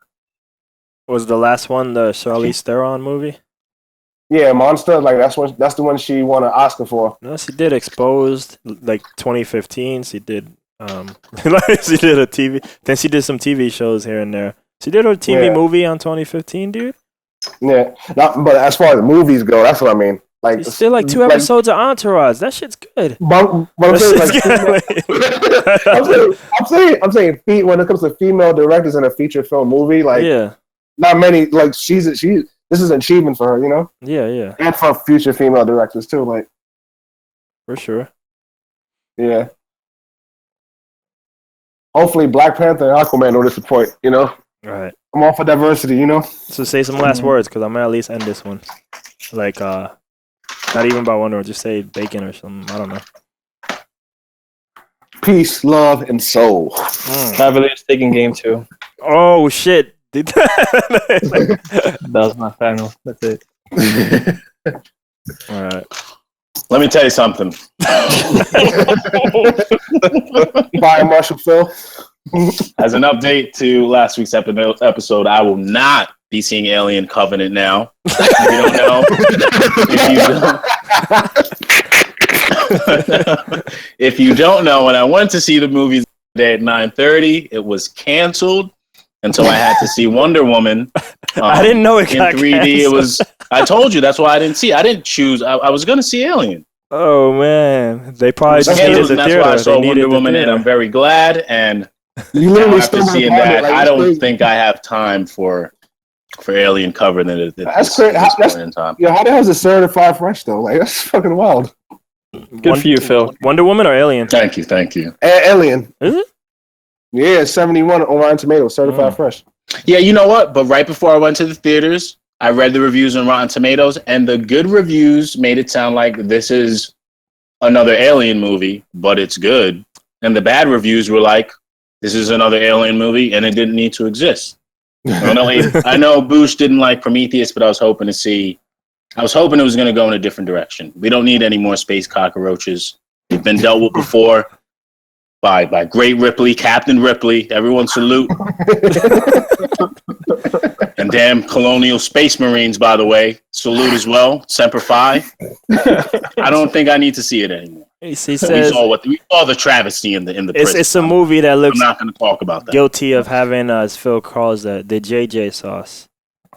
Was the last one the Charlize Theron movie? Yeah, Monster. Like that's the one she won an Oscar for. No, she did Exposed, like 2015. She did she did a TV. Then she did some TV shows here and there. She did her TV movie on 2015, dude. Yeah, but as far as movies go, that's what I mean. Like she's still like 2 episodes of Entourage. That shit's good. But I'm saying when it comes to female directors in a feature film movie, like not many. Like this is an achievement for her, Yeah. And for future female directors too, like. For sure. Yeah. Hopefully Black Panther and Aquaman don't disappoint, Right. I'm all for diversity, So say some last words, because I'm going to at least end this one. Like, not even about Wonder Woman, just say bacon or something. I don't know. Peace, love, and soul. Cavaliers taking game 2. Oh, shit. That was my final. That's it. All right. Let me tell you something. Fire Marshal Phil. As an update to last week's episode, I will not be seeing Alien Covenant now. If you don't know. If you don't know, when I went to see the movie today at 9:30, it was canceled. And so I had to see Wonder Woman. I didn't know it got in 3D. canceled. It was. I told you that's why I didn't see. I didn't choose. I was going to see Alien. Oh man, they probably just needed the that's theater. Why I saw Wonder Woman, and I'm very glad. And you literally after seeing that, I don't think I have time for Alien Covenant. That's crazy. How the hell is it certified fresh though? Like that's fucking wild. Good for you, Phil. Wonder Woman or Alien? Thank you. Alien. Is it? Yeah, 71 on Rotten Tomatoes, certified fresh. Yeah, you know what? But right before I went to the theaters, I read the reviews on Rotten Tomatoes, and the good reviews made it sound like this is another Alien movie, but it's good. And the bad reviews were like, This is another alien movie, and it didn't need to exist. I know Boosh didn't like Prometheus, but I was hoping it was going to go in a different direction. We don't need any more space cockroaches. We've been dealt with before by Great Ripley, Captain Ripley. Everyone salute. And damn Colonial Space Marines, by the way. Salute as well. Semper Fi. I don't think I need to see it anymore. He says, we saw the travesty in the prison. It's a movie that looks I'm not going to talk about that. Guilty of having, as Phil calls the JJ sauce.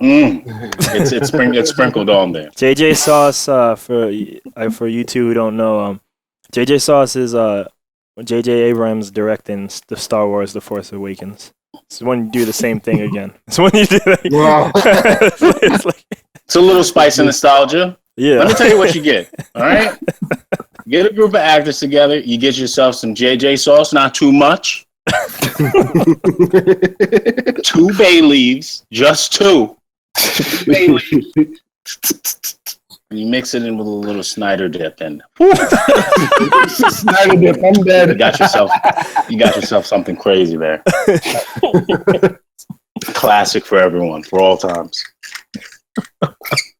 It's sprinkled on there. JJ sauce, for you two who don't know, JJ sauce is J.J. Abrams directing the Star Wars The Force Awakens. It's when you do the same thing again. It's when you do that. Wow. It's a little spice and nostalgia. Yeah. Let me tell you what you get. All right? Get a group of actors together. You get yourself some JJ sauce, not too much. 2 bay leaves, just 2. Bay leaves. You mix it in with a little Snyder dip, and Snyder dip, I'm dead. You got yourself something crazy there. Classic for everyone, for all times.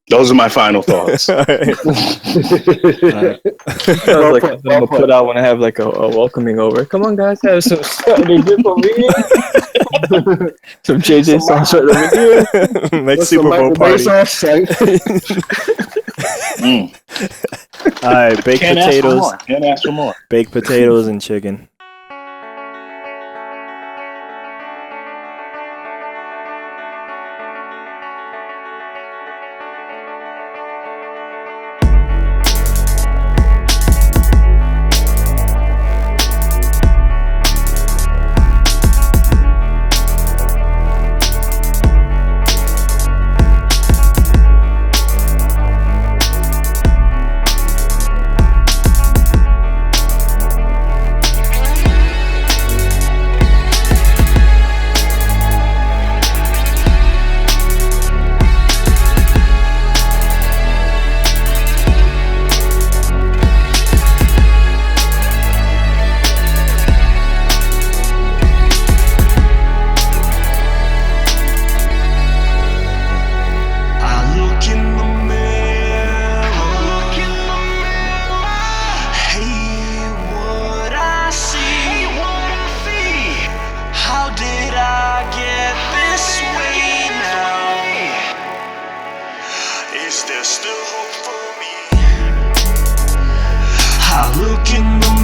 Those are my final thoughts. All right. I'm gonna put out when I have like a welcoming over. Come on, guys, have some Snyder dip over here. Some JJ sauce right over here. Make Super Bowl party. All right, baked potatoes. Can't ask for more. Baked potatoes and chicken. Is there still hope for me? I look in the